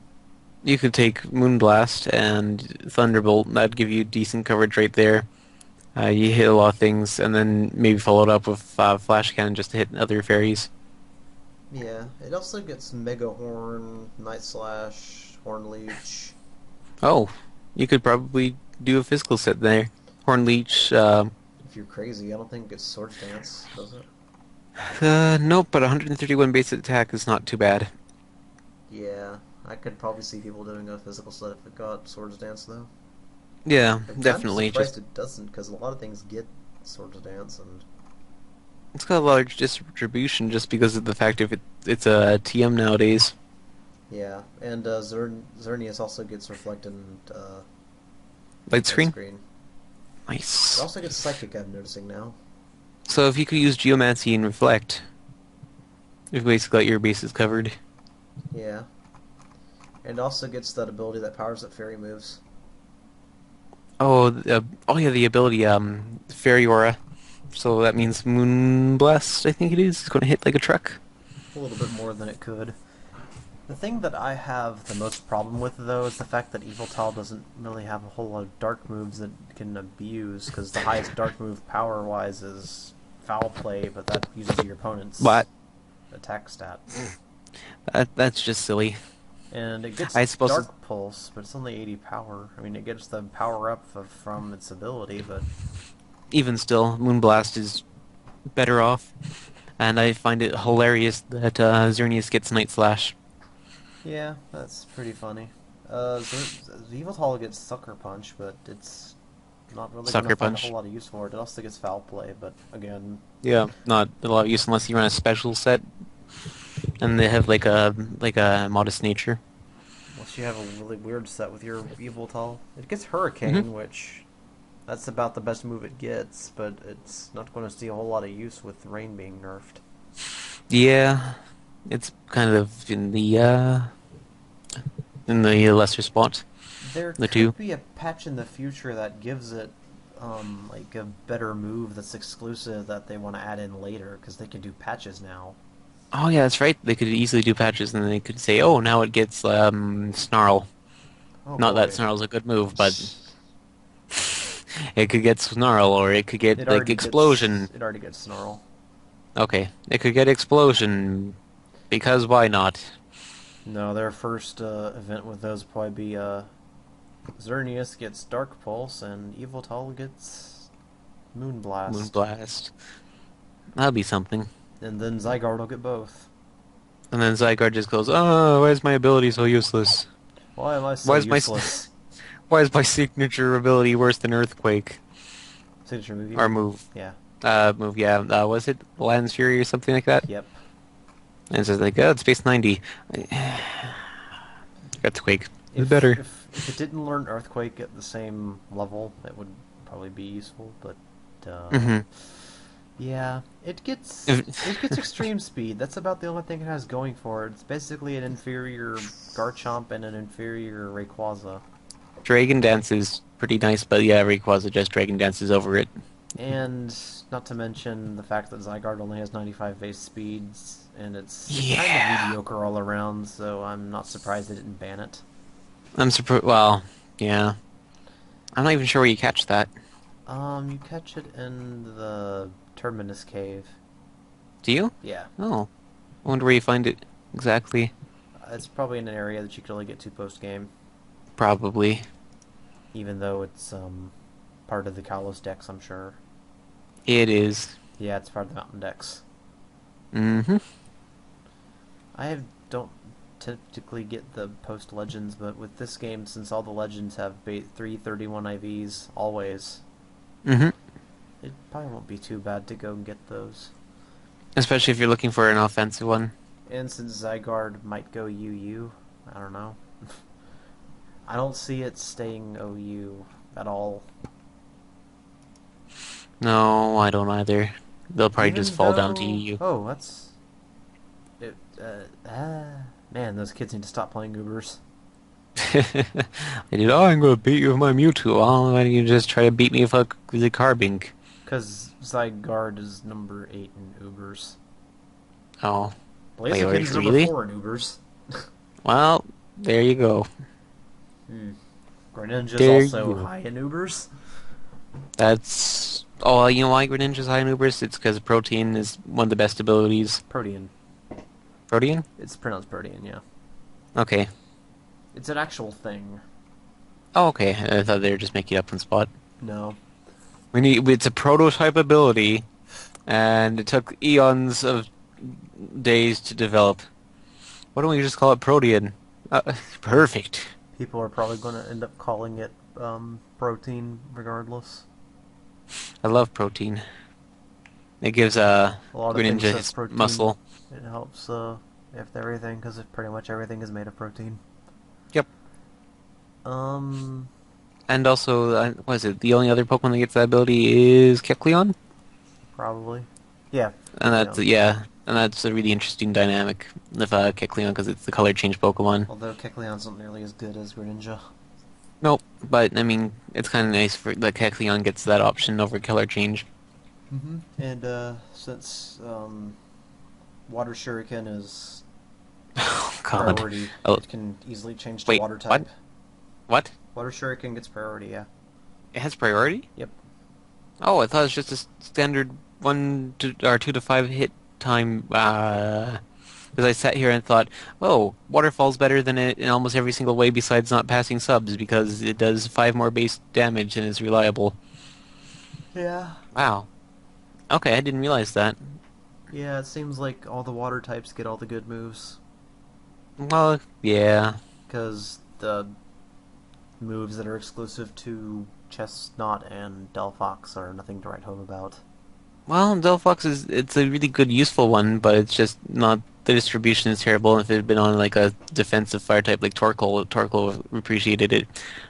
You could take Moonblast and Thunderbolt. That'd give you decent coverage right there. You hit a lot of things, and then maybe follow it up with Flash Cannon just to hit other fairies. Yeah, it also gets Mega Horn, Night Slash, Horn Leech. Oh, you could probably do a physical set there. Horn Leech. If you're crazy, I don't think it gets Swords Dance, does it? Nope, but 131 base attack is not too bad. Yeah, I could probably see people doing a physical set if it got Swords Dance, though. Yeah, I'm kind of definitely. surprised Just it doesn't, because a lot of things get Swords Dance, and it's got a large distribution just because of the fact of it's a TM nowadays. yeah, and Xerneas also gets Reflect and Light Light screen. Screen. It Nice. also gets Psychic, I'm noticing now. So if you could use Geomancy and Reflect, you've basically got your bases covered. Yeah. And it also gets that ability that powers up fairy moves. Oh yeah, the ability Fairy Aura. So that means Moonblast, I think it is. It's going to hit like a truck. A little bit more than it could. The thing that I have the most problem with, though, is the fact that Evil Tall doesn't really have a whole lot of dark moves that it can abuse, because the highest dark move power-wise is Foul Play, but that uses your opponent's But attack stat. that's just silly. And it gets I suppose Dark Pulse, but it's only 80 power. I mean, it gets the power up from its ability, but even still, Moonblast is better off. And I find it hilarious that Xerneas gets Night Slash. yeah, that's pretty funny. Evil Tall gets Sucker Punch, but it's not really going to Sucker find a whole Punch. lot of use for it. It also gets Foul Play, but again, Yeah, not a lot of use unless you run a special set and they have like a modest nature. unless you have a really weird set with your Evil Tall. It gets Hmm. Hurricane, which that's about the best move it gets, but it's not going to see a whole lot of use with Rain being nerfed. Yeah, it's kind of in the lesser spot. There The two. could be a patch in the future that gives it like a better move that's exclusive that they want to add in later because they can do patches now. Oh yeah, that's right. They could easily do patches, and they could say, "Oh, now it gets Snarl." Oh Not that boy, Snarl's a good move, but it could get Snarl, or it could get like Explosion. it already gets Snarl. Okay, it could get Explosion because why not? No, their first event with those would probably be Xerneas gets Dark Pulse and Evil Tull gets Moonblast, Moonblast. That'll be something. and then Zygarde will get both. And then Zygarde just goes, "Oh, why is my ability so useless? Why am I so Why is my useless? why is my signature ability worse than Earthquake Signature move, you or mean? move? Yeah. Move, yeah. Was it Lance Fury or something like that?" Yep. And it's just like, "Oh, it's base 90." Earthquake is If, better. if it didn't learn Earthquake at the same level, it would probably be useful. But Hmm. yeah, it gets extreme speed. That's about the only thing it has going for it. It's basically an inferior Garchomp and an inferior Rayquaza. Dragon Dance is pretty nice, but yeah, Rayquaza just Dragon Dances over it. And not to mention the fact that Zygarde only has 95 base speeds, and it's kind of Yeah. mediocre all around. So I'm not surprised they didn't ban it. I'm surprised. Well, yeah. I'm not even sure where you catch that. You catch it in the Terminus Cave. Do you? Yeah. Oh. I wonder where you find it exactly. It's probably in an area that you could only get to post game, Probably. even though it's part of the Kalos Dex, I'm sure. It is. Yeah, it's part of the Mountain Dex. Mm-hmm. Don't typically get the post legends, but with this game, since all the legends have 331 IVs always, Mm-hmm. it probably won't be too bad to go and get those. Especially if you're looking for an offensive one. And since Zygarde might go UU, I don't know. I don't see it staying OU at all. No, I don't either. They'll probably just Even fall down to though, you. oh, that's it. Man, those kids need to stop playing Goobers. They did. Oh, I'm gonna beat you with my Mewtwo. Well, why don't you just try to beat me with the Carbink? Because Zygarde is number 8 in Ubers. Oh, wait, Blaziken's number really? 4 in Ubers. Well, there you go. Greninja's There also you go. high in Ubers. That's. Oh, well, you know why Greninja's high in Ubers? It's because Protein is one of the best abilities. Protean. Protean? It's pronounced Protean, yeah. Okay. It's an actual thing. Oh, okay. I thought they were just making it up on the spot. No. It's a prototype ability, and it took eons of days to develop. Why don't we just call it Protean? Perfect. People are probably going to end up calling it protein regardless. I love Protein. It gives A lot of things Greninja have his protein. muscle. It helps if everything, because pretty much everything is made of protein. Yep. Um, And also, what is it? The only other Pokemon that gets that ability is Kecleon? Probably. Yeah. And that's, yeah, and that's a really interesting dynamic of Kecleon because it's the color change Pokemon. Although Kecleon's not nearly as good as Greninja. Nope, but I mean, it's kind of nice for that Kecleon gets that option over color change. And since Water Shuriken is Oh God. priority, Oh, it can easily change to wait, Water what? type. What? Water Shuriken gets priority, yeah. It has priority? Yep. Oh, I thought it was just a standard 2 to 5 hit time. Because I sat here and thought, oh, Waterfall's better than it in almost every single way besides not passing subs because it does 5 more base damage and is reliable. Yeah. Wow. Okay, I didn't realize that. Yeah, it seems like all the water types get all the good moves. Well, yeah. Because the moves that are exclusive to Chestnut and Delphox are nothing to write home about. Well, Delphox it's a really good, useful one, but it's just not, the distribution is terrible. If it had been on like a defensive fire type like Torkoal appreciated it.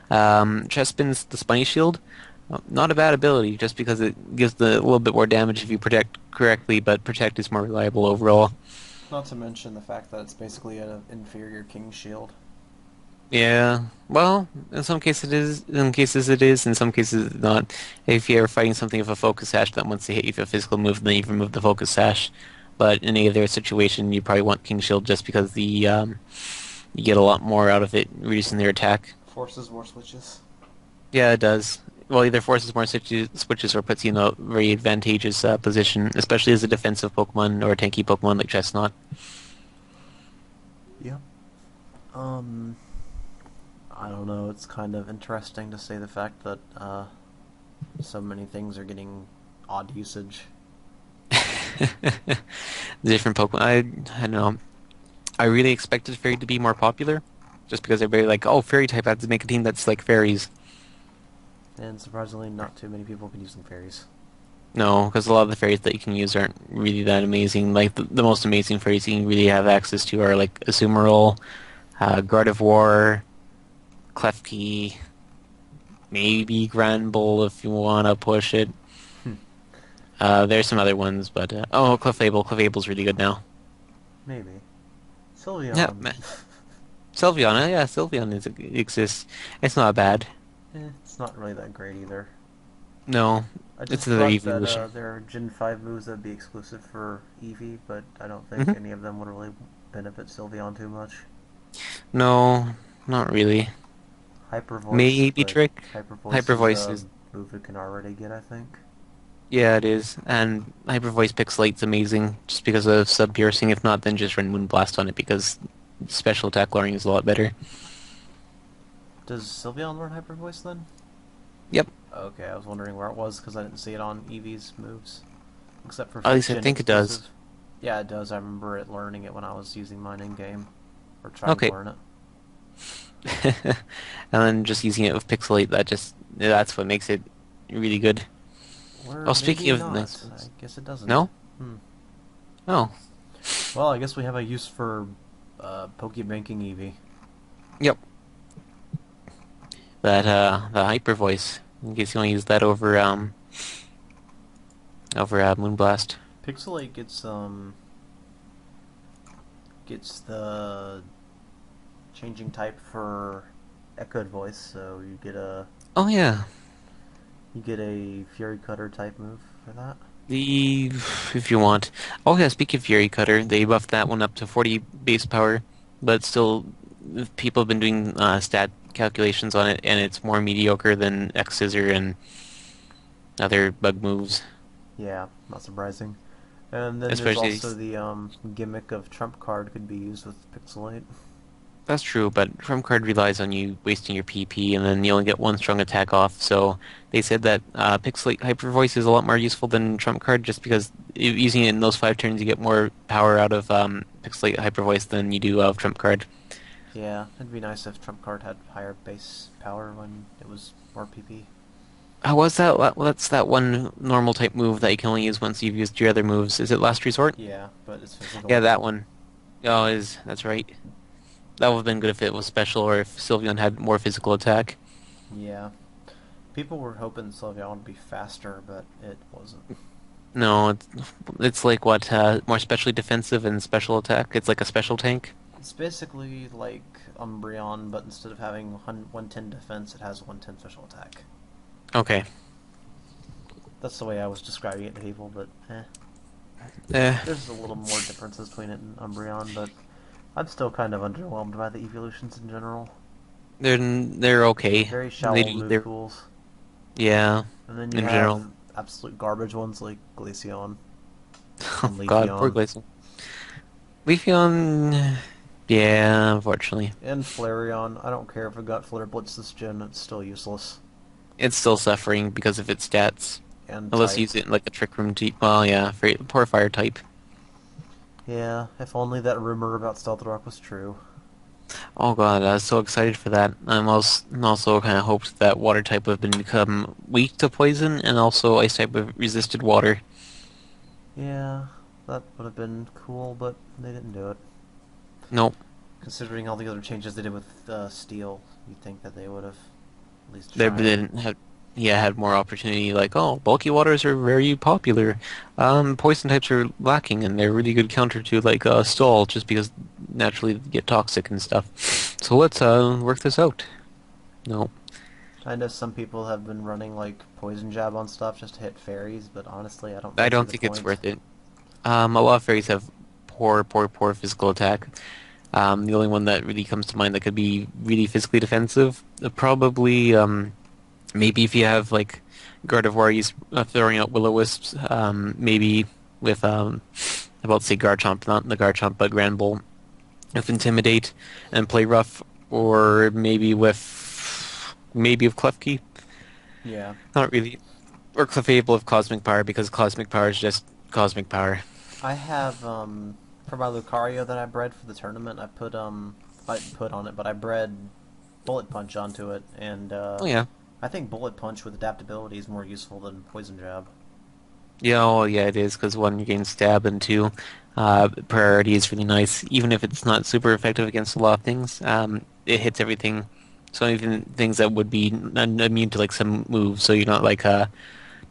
Chespin's the Spiny Shield, not a bad ability, just because it gives a little bit more damage if you protect correctly, but protect is more reliable overall. Not to mention the fact that it's basically an inferior King Shield. Yeah, well, in some cases it is, in some cases it's not. If you're fighting something with a focus sash that wants to hit you with a physical move, then you remove the focus sash. But in either situation, you probably want King Shield just because you get a lot more out of it, reducing their attack. Forces more switches. Yeah, it does. Well, either forces more switches or puts you in a very advantageous position, especially as a defensive Pokemon or a tanky Pokemon like Chestnut. Yep. I don't know, it's kind of interesting to say the fact that so many things are getting odd usage. The different Pokemon. I don't know. I really expected Fairy to be more popular, just because everybody like, oh, Fairy type, I have to make a team that's like fairies. And surprisingly, not too many people have been using fairies. No, because a lot of the fairies that you can use aren't really that amazing. Like the most amazing fairies you can really have access to are like Azumarill, Gardevoir, Klefki, maybe Granbull if you want to push it. There's some other ones, but Clefable. Clefable's really good now. Maybe. Sylveon. Yeah, Sylveon. Yeah, Sylveon exists. It's not bad. It's not really that great either. No, I it's just another thought evolution. that there are Gen 5 moves that would be exclusive for Eevee, but I don't think any of them would really benefit Sylveon too much. No, not really. Hyper Voice, Maybe but Trick. Hyper Voice Hyper is Voice a is. move it can already get, I think. Yeah, it is. And Hyper Voice Pixelate's amazing just because of sub piercing. If not, then just run Moonblast on it because special attack lowering is a lot better. Does Sylveon learn Hyper Voice then? Yep. Okay, I was wondering where it was because I didn't see it on Eevee's moves, except for At least I Gen think it does. exclusive. Yeah, it does. I remember it learning it when I was using mine in game, or trying to Okay. learn it. And then just using it with Pixelate, that's what makes it really good. Or Oh, speaking maybe of nice not. I ones. guess it doesn't. No? Hmm. Oh. Well, I guess we have a use for Pokebanking Eevee. Yep. The hyper voice. In case you want to use that over Moonblast. Pixelate gets the changing type for echoed voice, so Oh yeah. you get a Fury Cutter type move for that. The if you want. Oh yeah, speaking of Fury Cutter, they buffed that one up to 40 base power, but still people have been doing stat calculations on it, and it's more mediocre than X Scissor and other bug moves. Yeah, not surprising. And then there's Especially also the gimmick of Trump card could be used with Pixelate. that's true, but Trump card relies on you wasting your PP, and then you only get one strong attack off. So they said that Pixelate Hyper Voice is a lot more useful than Trump card, just because using it in those 5 turns, you get more power out of Pixelate Hyper Voice than you do of Trump card. Yeah, it'd be nice if Trump card had higher base power when it was more PP. How was that? Well, that's that one normal type move that you can only use once you've used your other moves. Is it Last Resort? Yeah, but it's Yeah, physical. that one. Oh, is that's right. That would have been good if it was special or if Sylveon had more physical attack. Yeah. People were hoping Sylveon would be faster, but it wasn't. No, it's like what more specially defensive and special attack. It's like a special tank. It's basically like Umbreon, but instead of having 110 defense, it has 110 special attack. Okay. That's the way I was describing it to people, but Eh, there's a little more differences between it and Umbreon, but I'm still kind of underwhelmed by the evolutions in general. they're okay. Very They shallow do move they're pools. yeah. And then you In have general. absolute garbage ones like Glaceon Oh and God, poor Leafeon. Glaceon. Leafeon, yeah, unfortunately, And Flareon. I don't care if it got Flare Blitz this gen, it's still useless. it's still suffering because of its stats. And Unless you type. use it in like a trick room type. Well, yeah, poor fire type. Yeah, if only that rumor about Stealth Rock was true. Oh God, I was so excited for that. I'm also kind of hoped that water type would have become weak to poison, and also ice type would have resisted water. Yeah, that would have been cool, but they didn't do it. Nope. Considering all the other changes they did with Steel, you'd think that they would have at least They tried. didn't have, yeah, had more opportunity. Like, oh, bulky waters are very popular. Poison types are lacking, and they're really good counter to like stall, just because naturally they get toxic and stuff. So let's work this out. No, I know some people have been running like Poison Jab on stuff just to hit fairies, but honestly, I don't I really see don't the think it's point. worth it. A lot of fairies have poor physical attack. The only one that really comes to mind that could be really physically defensive, probably maybe if you have like Gardevoir throwing out Will-O-Wisps, maybe with about to say Garchomp, not the Garchomp, but Granbull, with Intimidate and Play Rough, or maybe with Klefki. Yeah. Not really, or Clefable with Cosmic Power because Cosmic Power is just Cosmic Power. I have for my Lucario that I bred for the tournament, I put on it, but I bred Bullet Punch onto it, and Oh yeah. I think Bullet Punch with adaptability is more useful than Poison Jab. Yeah, oh yeah, it is because one, you gain stab, and two, priority is really nice. Even if it's not super effective against a lot of things, it hits everything. So even things that would be immune to like some moves, so you're not like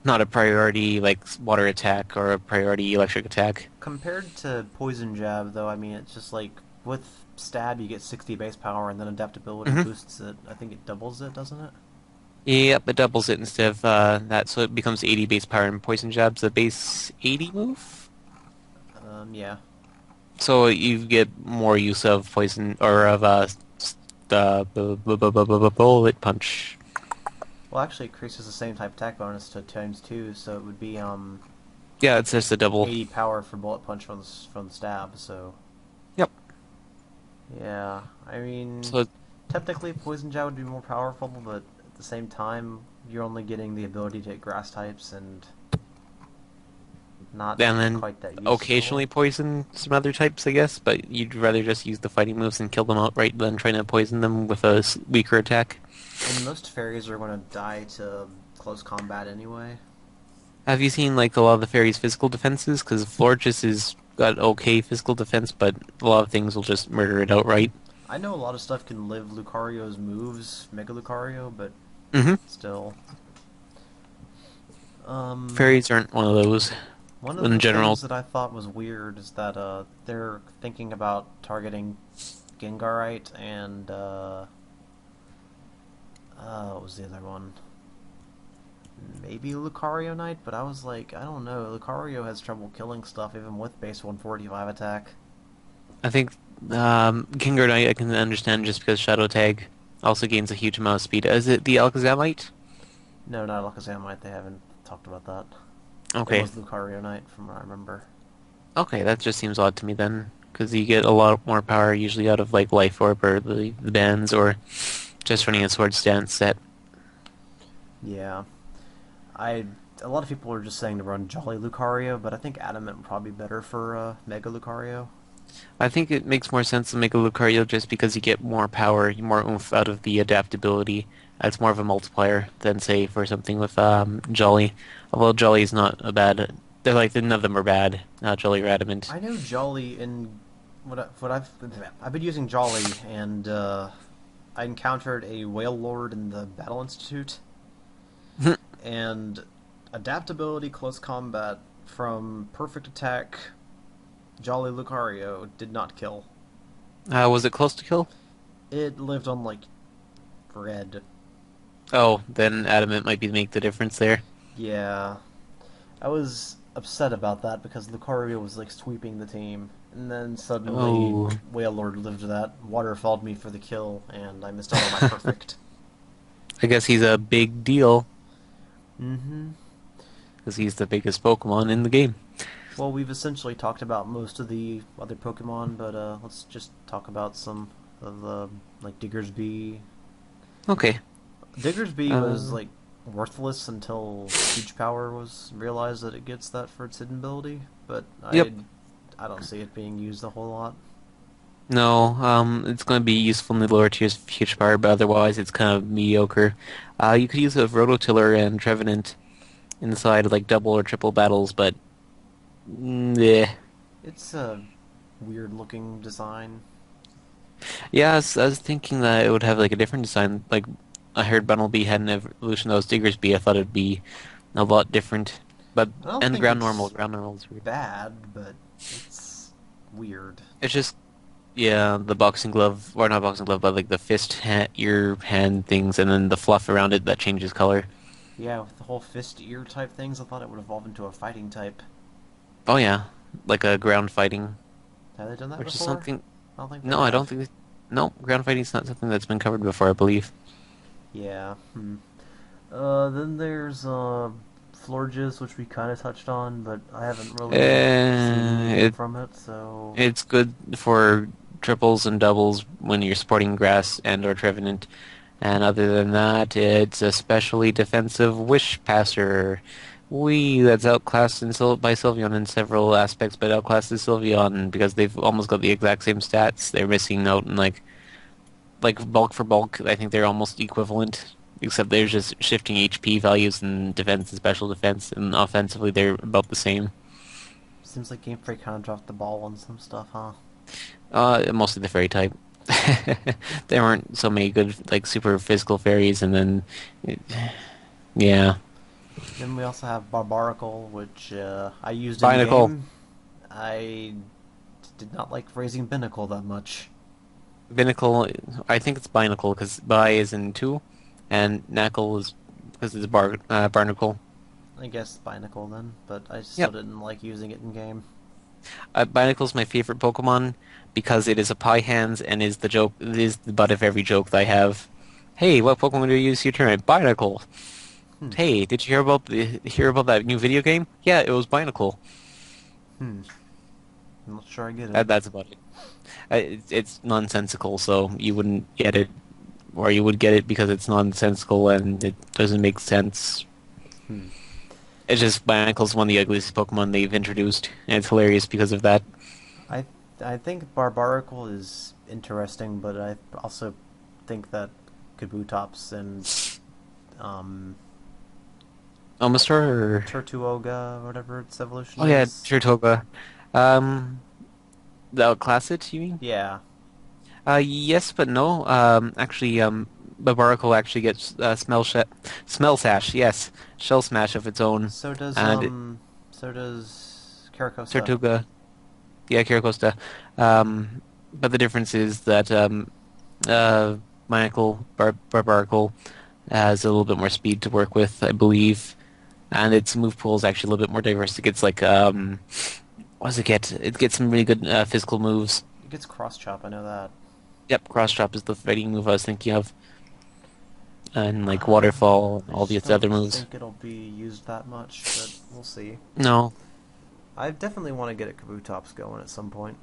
not a priority like water attack or a priority electric attack. Compared to Poison Jab, though, I mean, it's just like with Stab you get 60 base power, and then adaptability Hmm. boosts it. I think it doubles it, doesn't it? Yep, it doubles it instead of that, so it becomes 80 base power, and poison jab's a base 80 move. Yeah. So you get more use of poison or of the bullet punch. Well, actually, it increases the same type attack bonus to times two, so it would be Yeah, it's just a double. 80 power for Bullet Punch from the stab. So Yep. yeah, I mean, So technically Poison Jab would be more powerful, but at the same time, you're only getting the ability to hit grass types and not And then quite that useful. occasionally poison some other types, I guess, but you'd rather just use the fighting moves and kill them outright than trying to poison them with a weaker attack. And most fairies are going to die to close combat anyway. Have you seen like a lot of the fairies' physical defenses? Because Florges has got okay physical defense, but a lot of things will just murder it outright. I know a lot of stuff can live Lucario's moves, Mega Lucario, but Hmm. still. Um, Fairies aren't one of those One of in the general. things that I thought was weird is that they're thinking about targeting Gengarite and what was the other one? Maybe Lucario Knight, but I was like, I don't know. Lucario has trouble killing stuff even with base 145 attack. I think Kingered I can understand just because Shadow Tag also gains a huge amount of speed. Is it the Alakazamite? No, not Alakazamite. They haven't talked about that. It Okay. was Lucario Knight from what I remember. Okay, that just seems odd to me then, because you get a lot more power usually out of like Life Orb or the bands or just running a Sword Stance set. Yeah, I. A lot of people were just saying to run Jolly Lucario, but I think Adamant would probably be better for Mega Lucario. I think it makes more sense to make a Lucario just because you get more power, more oomph out of the adaptability. It's more of a multiplier than say for something with Jolly. Although Jolly is not a bad. They're like none of them are bad. Jolly or Adamant. I know Jolly in what I've been using Jolly, and I encountered a Whale Lord in the Battle Institute, and adaptability close combat from perfect attack Jolly Lucario did not kill. Was it close to kill? It lived on like red. Oh, then Adamant might be make the difference there. Yeah, I was upset about that because Lucario was like sweeping the team, and then suddenly Oh. Whale Lord lived that, waterfalled me for the kill, and I missed out on my perfect. I guess he's a big deal Mm-hmm. because he's the biggest Pokemon in the game. Well, we've essentially talked about most of the other Pokemon, but let's just talk about some of the like Diggersby. Okay. Diggersby was Uh, like worthless until Huge Power was realized that it gets that for its hidden ability, but yep. I don't see it being used a whole lot. No, it's going to be useful in the lower tiers of future power, but otherwise it's kind of mediocre. You could use a Rototiller and Trevenant inside like double or triple battles, but yeah. It's a weird looking design. Yeah, I was thinking that it would have like a different design. Like I heard Bunnelby had an evolution that was Diggersby. I thought it'd be a lot different. But I don't and think it's ground normal is weird. bad, but it's weird. It's just yeah, the boxing glove or not boxing glove, but like the ear hand things, and then the fluff around it that changes color. Yeah, with the whole fist ear type things, I thought it would evolve into a fighting type. Oh yeah, like a ground fighting, Have they done that which is before? something. I don't think they No, I don't have. think. No, ground fighting is not something that's been covered before, I believe. Yeah. Then there's Florges, which we kind of touched on, but I haven't really seen anything It from it, so it's good for triples and doubles when you're sporting grass and or Trevenant. And other than that, it's especially defensive wish passer. That's outclassed by Sylveon in several aspects, but outclasses Sylveon because they've almost got the exact same stats. They're missing out in like bulk for bulk. I think they're almost equivalent, except they're just shifting HP values and defense and special defense, and offensively they're about the same. seems like Game Freak kind of dropped the ball on some stuff, huh? Mostly the fairy type. There weren't so many good like super physical fairies, and then yeah, Then we also have Barbaracle, which I used in Binacle. game. I did not like raising Binnacle that much. Binnacle, I think it's Binacle because Bi is in two, and Knackle is because it's Barnacle. I guess Binacle then, but I still Yep. didn't like using it in game. Binacle's my favorite Pokemon because it is a pie hands and is the joke. It is the butt of every joke that I have. Hey, what Pokemon do you use to your tournament? Binacle. Hmm. Hey, did you hear about that new video game? Yeah, it was Binacle. Hmm. I'm not sure I get it. That's about it. It's nonsensical, so you wouldn't get it or you would get it because it's nonsensical and it doesn't make sense. Hmm. It's just my uncle's one of the ugliest Pokemon they've introduced, and it's hilarious because of that. I I think Barbaracle is interesting, but I also think that Kabutops and um, Omastar or Turtuoga, whatever its evolution oh yeah, is. Tirtoga. Um, the Outclassed, you mean? Yeah. Yes, but no. Actually, Barbaracle actually gets Smell Sash. Yes, Shell Smash of its own, So does and Caracosta. Tortuga. Yeah, Kirakosta. But the difference is that uh, my uncle Barbaracle has a little bit more speed to work with, I believe, and its move pool is actually a little bit more diverse. It gets like what does it get? It gets some really good physical moves. It gets cross chop. I know that. Yep, Cross Chop is the fighting move I was thinking of, and like Uh, Waterfall and I all just these don't other moves. think it'll be used that much, but we'll see. No, I definitely want to get a Kabutops going at some point.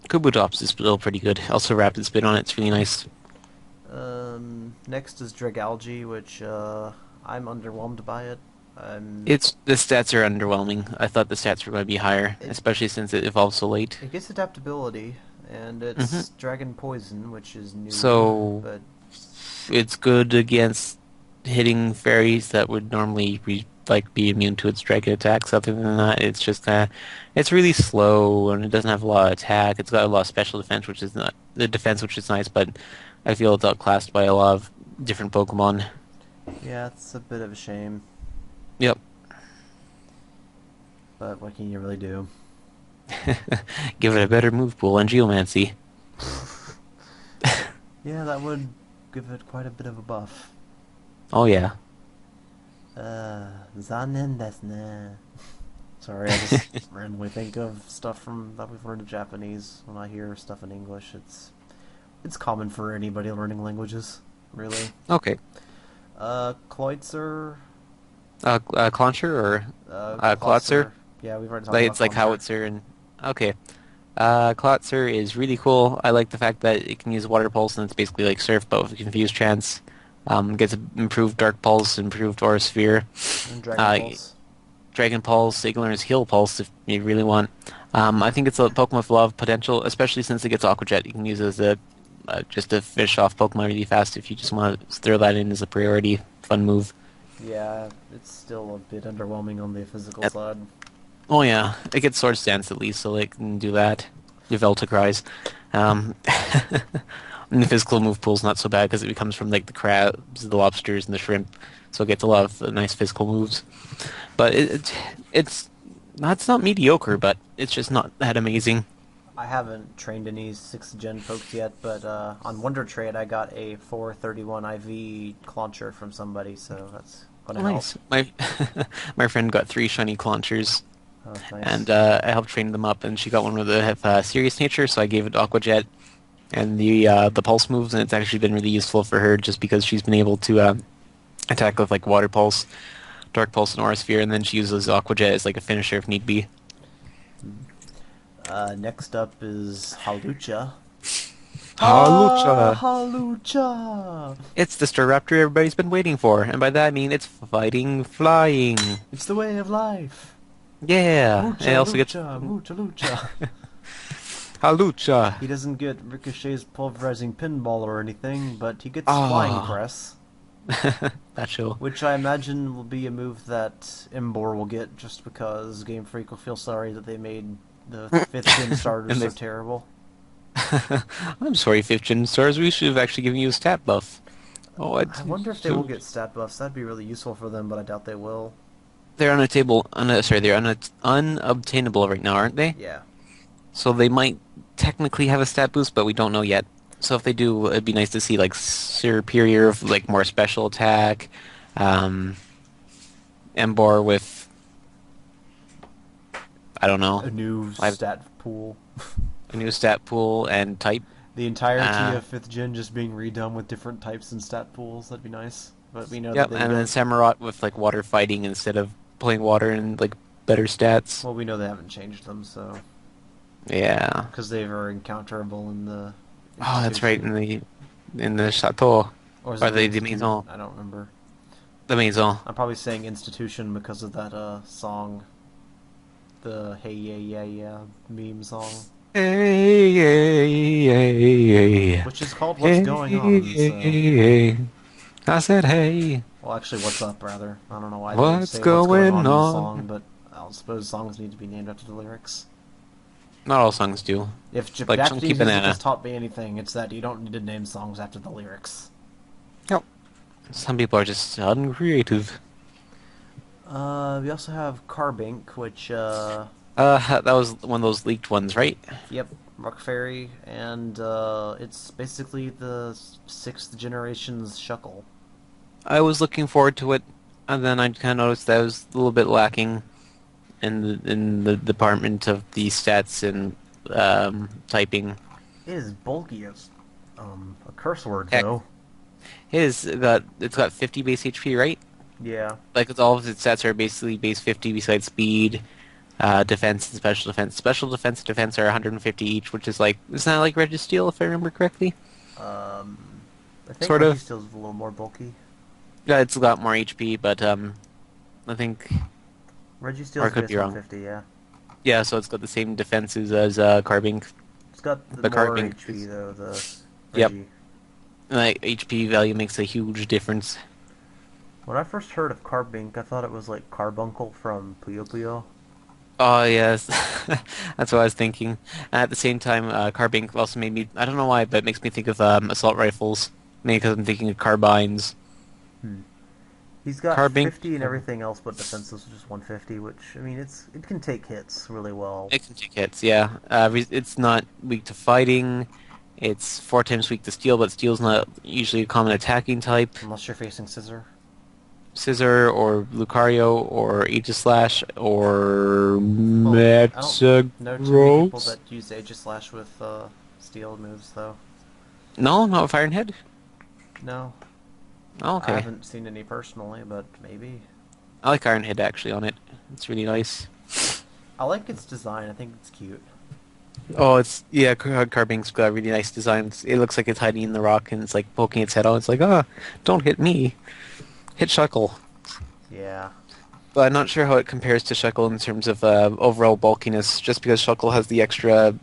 Kubutops is still pretty good. Also, Rapid Spin on it's really nice. Next is Dragalge, which I'm underwhelmed by it. It's the stats are underwhelming. I thought the stats were going to be higher, It especially since it evolved so late. it gets adaptability, and hmm it's Dragon Poison, which is new, So but it's good against hitting fairies that would normally be immune to its dragon attacks. Other than that, it's just it's really slow and it doesn't have a lot of attack. It's got a lot of special defense, which is not the defense, which is nice, but I feel it's outclassed by a lot of different Pokemon. yeah, it's a bit of a shame. Yep. But what can you really do? Give it a better move pool and Geomancy. Yeah, that would give it quite a bit of a buff. Oh yeah. Zanen desu ne. Sorry, I just randomly think of stuff from that we've learned in Japanese. When I hear stuff in English, it's common for anybody learning languages, really. Okay. Kleutzer, Clauncher or Klotzer? Klosser. Yeah, we've already talked Like about it's like Klosser. Howitzer and okay. Klotzer is really cool. I like the fact that it can use Water Pulse and it's basically like Surf but with a Confused Chance. Gets improved Dark Pulse, improved Aura Sphere. And Dragon Uh, Pulse. Dragon Pulse, you can learn its Heal Pulse if you really want. I think it's a Pokemon with a lot of potential, especially since it gets Aqua Jet. You can use it as a just to finish off Pokemon really fast if you just want to throw that in as a priority. Fun move. Yeah, it's still a bit underwhelming on the physical side. Oh yeah, it gets Sword Stance at least, so they can do that. Yveltal Cries. Um, and the physical move pool's not so bad because it comes from like the crabs, the lobsters, and the shrimp, so it gets a lot of nice physical moves. But it's not mediocre, but it's just not that amazing. I haven't trained any 6th gen folks yet, but on Wonder Trade I got a 431 IV Clauncher from somebody, so that's gonna Oh, help. nice. My my friend got 3 shiny Claunchers, Oh, that's nice. and I helped train them up, and she got one with a serious nature, so I gave it Aqua Jet and the pulse moves, and it's actually been really useful for her just because she's been able to attack with like Water Pulse, Dark Pulse, and Aura Sphere, and then she uses Aqua Jet as like a finisher if need be. Next up is Halucha. Hawlucha! Halucha! It's the Staraptor everybody's been waiting for, and by that I mean it's fighting flying. It's the way of life. Yeah, and it Mucha also gets lucha, mucha lucha. Hawlucha. He doesn't get Ricochet's pulverizing pinball or anything, but he gets flying Ah, press, that show. which I imagine will be a move that Imbor will get just because Game Freak will feel sorry that they made the 5th gen starters And so they terrible. I'm sorry, 5th Gen Stars. We should have actually given you a stat buff. Oh, I wonder if they will get stat buffs. That'd be really useful for them, but I doubt they will. they're on a table. Sorry, they're unobtainable right now, aren't they? Yeah. So they might technically have a stat boost, but we don't know yet. So if they do, it'd be nice to see like superior, like more special attack, um, Embar with I don't know, A new I've, stat pool. a new stat pool and type. The entirety Uh, of 5th gen just being redone with different types and stat pools. That'd be nice. But we know that yep, they and then don't. Samurott with like water fighting instead of playing water and like better stats. Well, we know they haven't changed them, so Yeah. because they are encounterable in the Oh, that's right. institution. And in the chateau Or is or it the the Institute? maison. I don't remember. The maison. I'm probably saying institution because of that song, the Hey Yeah Yeah Yeah meme song, Hey, hey, hey, which is called What's hey, Going On. hey, So, hey. I said, hey, well, actually, What's Up rather. I don't know why they what's say What's Going going On in the on? song, but I suppose songs need to be named after the lyrics. Not all songs do. If Like Chunky Japanese music has Banana. taught me anything, it's that you don't need to name songs after the lyrics. Yep. Some people are just uncreative. We also have Carbink, which That was one of those leaked ones, right? yep, Rock Fairy, and it's basically the sixth generation's Shuckle. I was looking forward to it, and then I kind of noticed that I was a little bit lacking in the department of the stats and typing. It is bulky as a curse word, Heck, though. it's got 50 base HP, right? Yeah. Like it's all of its stats are basically base 50 besides speed, defense, and special defense. Special defense and defense are 150 each, which is like isn't that like Registeel if I remember correctly? I think Sort of. Registeel's a little more bulky. Yeah, it's got more HP, but I think, or I Registeel's could base be wrong. 150, yeah. Yeah, so it's got the same defenses as Carbink. It's got the The more Carbink HP, is though, the yep. Regi. Like HP value makes a huge difference. When I first heard of Carbink, I thought it was like Carbuncle from Puyo Puyo. Oh yes, that's what I was thinking. And at the same time, Carbink also made me—I don't know why, but it makes me think of assault rifles. Maybe because I'm thinking of carbines. Hmm. He's got Carbink, 50 and everything else but defenses, which is 150, which, I mean, it can take hits really well. it can take hits. Yeah, it's not weak to fighting. It's 4 times weak to steel, but steel's not usually a common attacking type. Unless you're facing Scissor. Scissor or Lucario or Aegislash or Well, I don't know too many people Metagross. that use Aegislash with steel moves, though. No, not with Iron Head. No, Oh, I okay. haven't seen any personally, but maybe. I like Iron Head actually on it. It's really nice. I like its design. I think it's cute. Oh, it's yeah. Carbink's got a really nice design. It looks like it's hiding in the rock and it's like poking its head out. It's like, ah, don't hit me. Hit Shuckle. Yeah. But I'm not sure how it compares to Shuckle in terms of overall bulkiness. Just because Shuckle has the extra,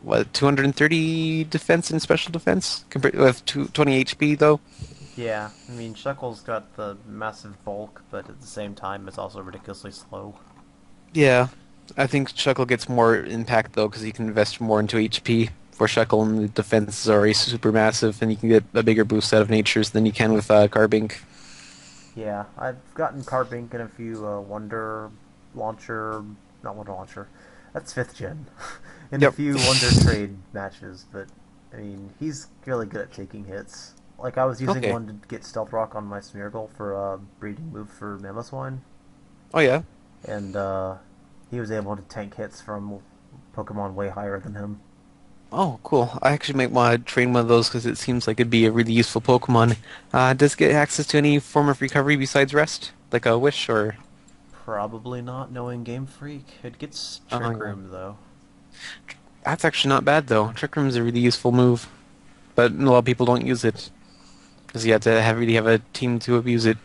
what, 230 defense and special defense compared with 20 HP though. Yeah, I mean, Shuckle's got the massive bulk, but at the same time, it's also ridiculously slow. Yeah, I think Shuckle gets more impact though because he can invest more into HP. For Shuckle and the defense is already super massive, and you can get a bigger boost out of natures than you can with Carbink. Yeah, I've gotten Carbink in a few Wonder Launcher, not Wonder Launcher, that's 5th gen, in a Yep. few Wonder Trade matches, but, I mean, he's really good at taking hits. Like, I was using Okay. one to get Stealth Rock on my Smeargle for a breeding move for Mamoswine, Oh yeah. and he was able to tank hits from Pokemon way higher than him. Oh, cool. I actually might want to train one of those because it seems like it'd be a really useful Pokemon. Does it get access to any form of recovery besides rest? Like a wish or... Probably not, knowing Game Freak. It gets Oh, Trick yeah. Room, though. That's actually not bad, though. Trick Room's a really useful move, but a lot of people don't use it because you have to really have a team to abuse it.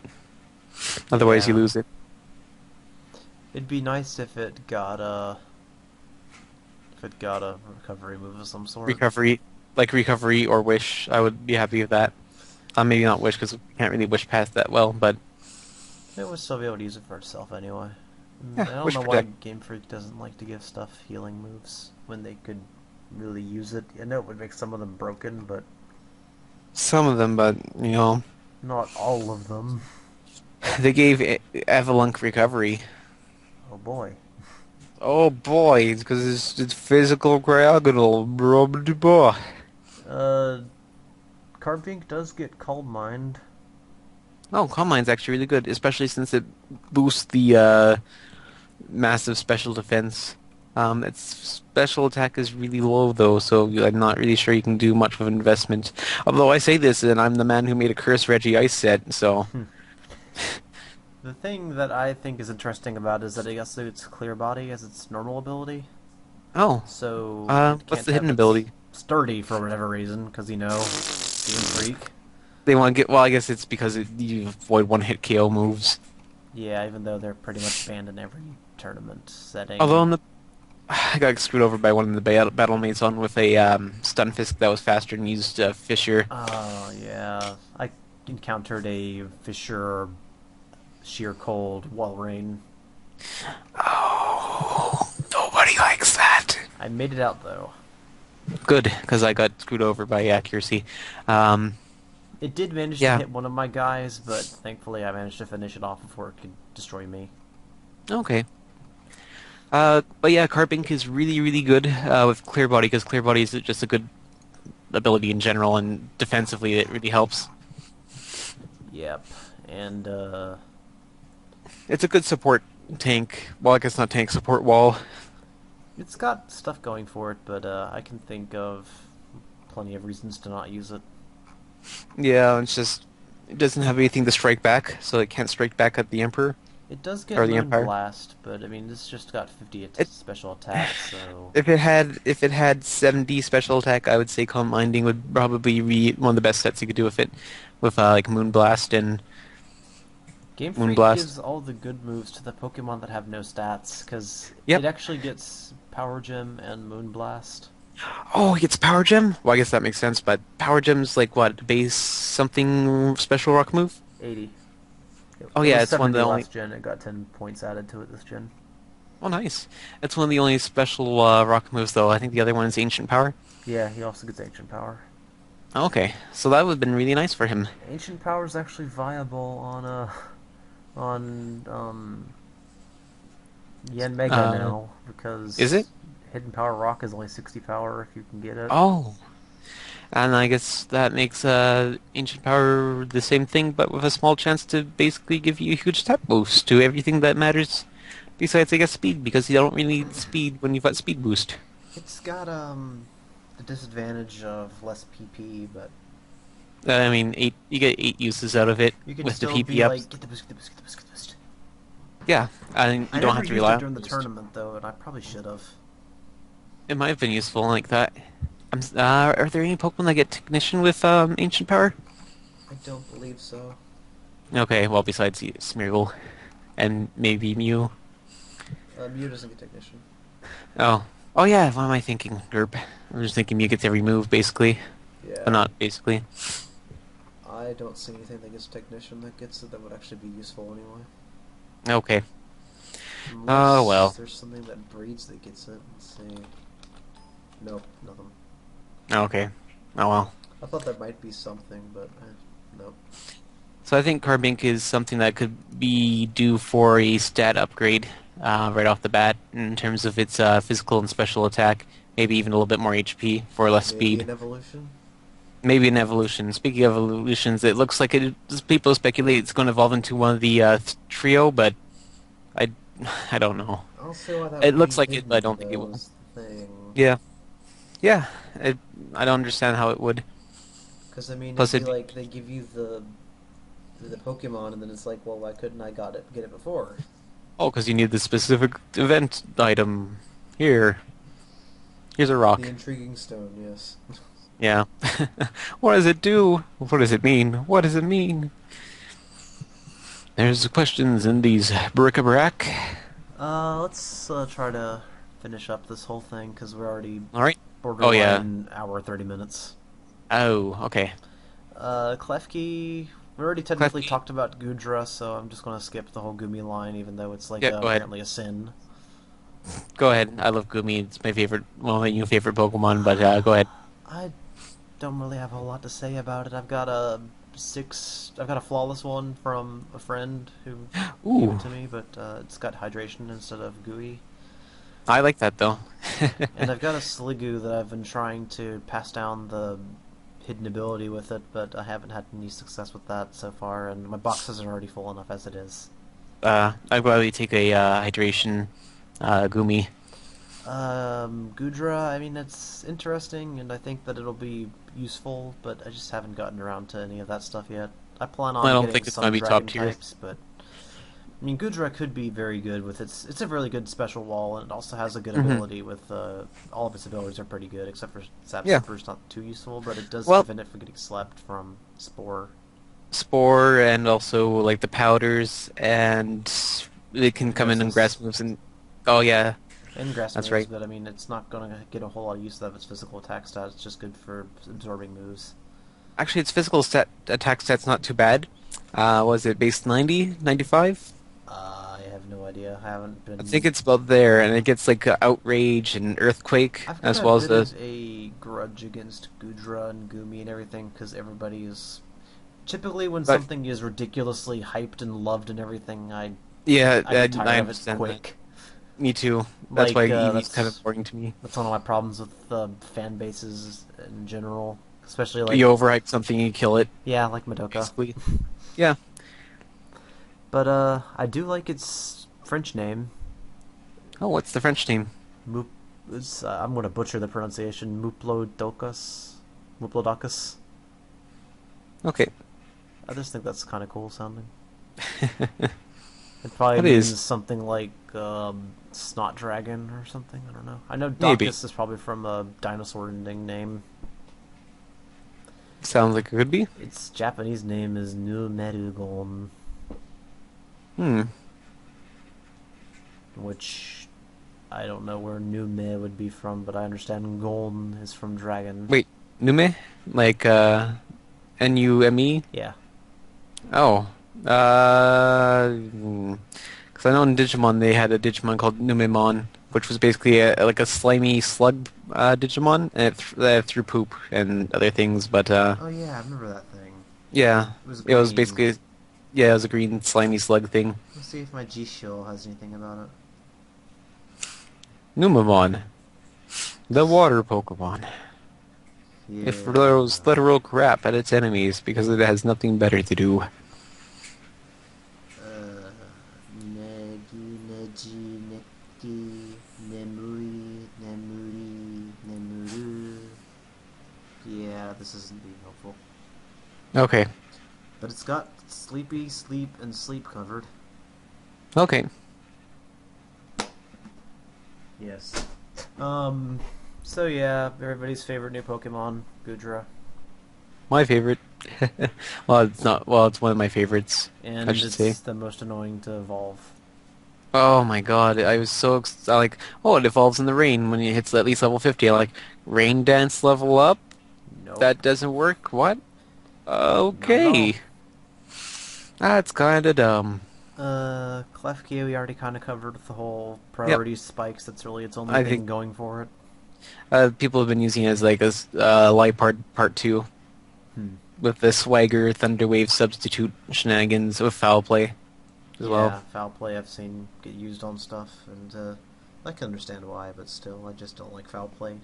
Otherwise, you Yeah. lose it. It'd be nice if it got a recovery move of some sort. Recovery or wish, I would be happy with that. Maybe not wish because we can't really wish past that well, but It would still be able to use it for itself anyway. yeah, I don't wish know why protect. Game Freak doesn't like to give stuff healing moves when they could really use it. I know it would make some of them broken, but Some of them, but not all of them. they gave Evelunk recovery. Oh boy. Oh boy, because it's physical diagonal, bro. Boy. Uh, Carbink does get Calm Mind. Oh, Calm Mind's actually really good, especially since it boosts the massive special defense. Its special attack is really low though, so I'm not really sure you can do much of an investment. Although I say this, and I'm the man who made a Curse Reggie Ice set, so The thing that I think is interesting about it is that it also its Clear Body as its normal ability. oh, So it what's can't the have hidden its ability? Sturdy for whatever reason, because you know. Game Freak. They want to get, well, I guess it's because you avoid one-hit KO moves. Yeah, even though they're pretty much banned in every tournament Although setting. in the I got screwed over by one of the battle mates on with a stun fisk that was faster and used Fisher. Oh, yeah. I encountered a Fisher Sheer Cold Wall Rain. Oh, nobody likes that. I made it out, though. Good, because I got screwed over by accuracy. Um, It did manage to yeah, hit one of my guys, but thankfully I managed to finish it off before it could destroy me. okay. But yeah, Carbink is really, really good with Clear Body because Clear Body is just a good ability in general, and defensively it really helps. Yep. And, It's a good support tank. Well, I guess not tank, support wall. it's got stuff going for it, but I can think of plenty of reasons to not use it. Yeah, it's just it doesn't have anything to strike back, so it can't strike back at the Emperor It does get or the Moon Empire. Blast, but I mean, this just got 50 It special attacks, so if it had 70 special attack, I would say Calm Minding would probably be one of the best sets you could do with it, with like Moonblast and Game Freak Moonblast. gives all the good moves to the Pokemon that have no stats, because Yep. it actually gets Power Gem and Moon Blast. Oh, he gets Power Gem. Well, I guess that makes sense, but Power Gem's like what base something special rock move? 80. Oh It yeah, was it's one of 70 the only. last gen, it got 10 points added to it this gen. Oh, nice. It's one of the only special rock moves, though. I think the other one is Ancient Power. Yeah, he also gets Ancient Power. Okay, so that would have been really nice for him. Ancient Power is actually viable on Yen Mega Uh, now, is because it? Hidden Power Rock is only 60 power if you can get it. Oh, and I guess that makes Ancient Power the same thing, but with a small chance to basically give you a huge step boost to everything that matters. Besides, I guess speed, because you don't really need speed when you've got speed boost. It's got the disadvantage of less PP, but I mean, you get 8 uses out of it you can with the still PP be ups. like, get the boost, get the boost, get the boost, get the boost. Yeah, and I you don't never have to used rely it on during the boost. tournament though, and I probably should have. It might have been useful like that. Are there any Pokemon that get Technician with Ancient Power? I don't believe so. Okay, well, besides Smeargle and maybe Mew. Mew doesn't get Technician. Oh. Oh yeah, what am I thinking? Derp. I'm just thinking Mew gets every move, basically. But Yeah. not basically. I don't see anything that gets Technician that gets it that would actually be useful anyway. Okay. Oh Unless well. there's something that breeds that gets it. Let's see. Nope, nothing. Okay. Oh well. I thought that might be something, but nope. So I think Carbink is something that could be due for a stat upgrade right off the bat in terms of its physical and special attack. Maybe even a little bit more HP for less Maybe speed. an evolution? Maybe an evolution. Speaking of evolutions, it looks like people speculate it's going to evolve into one of the trio, but I, I don't know. I don't see why that It would be looks like it, but I hidden, don't think it though, will. is the thing. Yeah, yeah. I don't understand how it would. Because, I mean, it'd Plus, be like they give you the Pokemon, and then it's like, well, why couldn't I get it before? because you need the specific event item. Here's a The rock. intriguing stone, yes. Yeah. What does it do? What does it mean? What does it mean? There's questions in these bric-a-brac. Let's try to finish up this whole thing, because we're already All right. Oh yeah. borderline hour 30 minutes. Oh, okay. Klefki, we already technically Klefki. talked about Gudra, so I'm just gonna skip the whole Gumi line, even though it's like Yeah, go ahead. apparently a sin. Go ahead. I love Gumi. It's my favorite, well, my new favorite Pokemon. But go ahead. I don't really have a whole lot to say about it. I've got a flawless one from a friend who gave Ooh, it to me, but it's got hydration instead of gooey. I like that though. And I've got a Sliggoo that I've been trying to pass down the hidden ability with it, but I haven't had any success with that so far, and my boxes are already full enough as it is. I'd probably take a hydration Gumi. Gudra, I mean, it's interesting, and I think that it'll be useful, but I just haven't gotten around to any of that stuff yet. I plan I on don't getting think it's some gonna be top dragon tier. types, but I mean, Gudra could be very good with It's a really good special wall, and it also has a good Hmm. ability with. All of its abilities are pretty good, except for Zap Yeah. Slipper's not too useful, but it does Well, prevent it from getting slept from Spore Spore and also like the powders, and they can come in Hypnosis grass moves and oh yeah, and Grass that's moves, right. but I mean, it's not gonna get a whole lot of use out of its physical attack stat. It's just good for absorbing moves. Actually, its physical attack stat's not too bad. Was it base 90, 95? I have no idea. I haven't I think been. it's about there, and it gets like outrage and earthquake I've got as a well as bit the of a grudge against Gudra and Gumi and everything because everybody is typically when but something is ridiculously hyped and loved and everything, yeah, I get I tired of it understand that. quick. Me too. That's why Like EV's kind of boring to me. that's one of my problems with fan bases in general, especially like You overhype something, you kill it, yeah, like Madoka. basically. Yeah. But I do like its French name. Oh, what's the French name? Moop. I'm gonna butcher the pronunciation. Muplodocus. Muplodocus. Okay. I just think that's kind of cool sounding. It probably That is. means something like snot dragon or something. I don't know. I know Maybe. Docus is probably from a dinosaur ending name. Sounds like it could be. Its Japanese name is Numerugon, Hmm. which I don't know where Nume would be from, but I understand Gon is from dragon. Wait, Nume? Like, Nume? Yeah. Oh. Because I know in Digimon they had a Digimon called Numemon, which was basically like a slimy slug Digimon, and that threw poop and other things, but Oh yeah, I remember that thing. yeah, It was it was green. basically, yeah, it was a green slimy slug thing. Let's see if my G Shield has anything about Numemon, the water Pokemon. it. It Yeah. throws literal crap at its enemies because it has nothing better to do. Negi, Neji, Neki, Nemuri, Nemuri, Nemuru. Yeah, this isn't being helpful. Okay, But it's got Sleepy, Sleep, and Sleep covered. okay. Yes. Um, so yeah, everybody's favorite new Pokemon, Gudra. My favorite. Well, it's not. Well, it's one of my favorites, I And should say. it's the most annoying to evolve. Oh my god, I was so like, oh, it evolves in the rain when it hits at least level 50. I'm like, rain dance level up? Nope. That doesn't work? What? Not at all. Okay. That's kind of dumb. Klefki we already kind of covered with the whole Yep. priority spikes. That's really its only I thing think going for it. people have been using it as like a light part 2 Hmm. with the Swagger Thunderwave substitute shenanigans with foul play as well. Yeah, foul play I've seen get used on stuff, and I can understand why, but still, I just don't like foul play.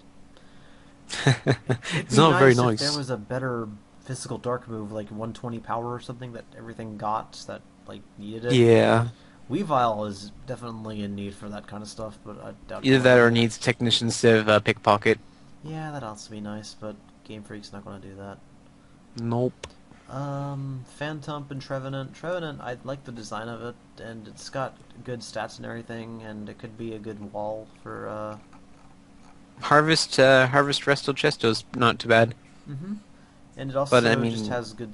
It'd It's be not very nice if there nice. was a better physical dark move, like 120 power or something that everything got that like needed it. Yeah. Weavile is definitely in need for that kind of stuff, but I doubt it's Either going that to or be. needs technicians to pickpocket. Yeah, that ought to be nice, but Game Freak's not going to do that. Nope. Phantump and Trevenant. Trevenant, I like the design of it, and it's got good stats and everything, and it could be a good wall for, Harvest Resto Chesto's not too bad. Mm-hmm. And it But I also just mean, has good,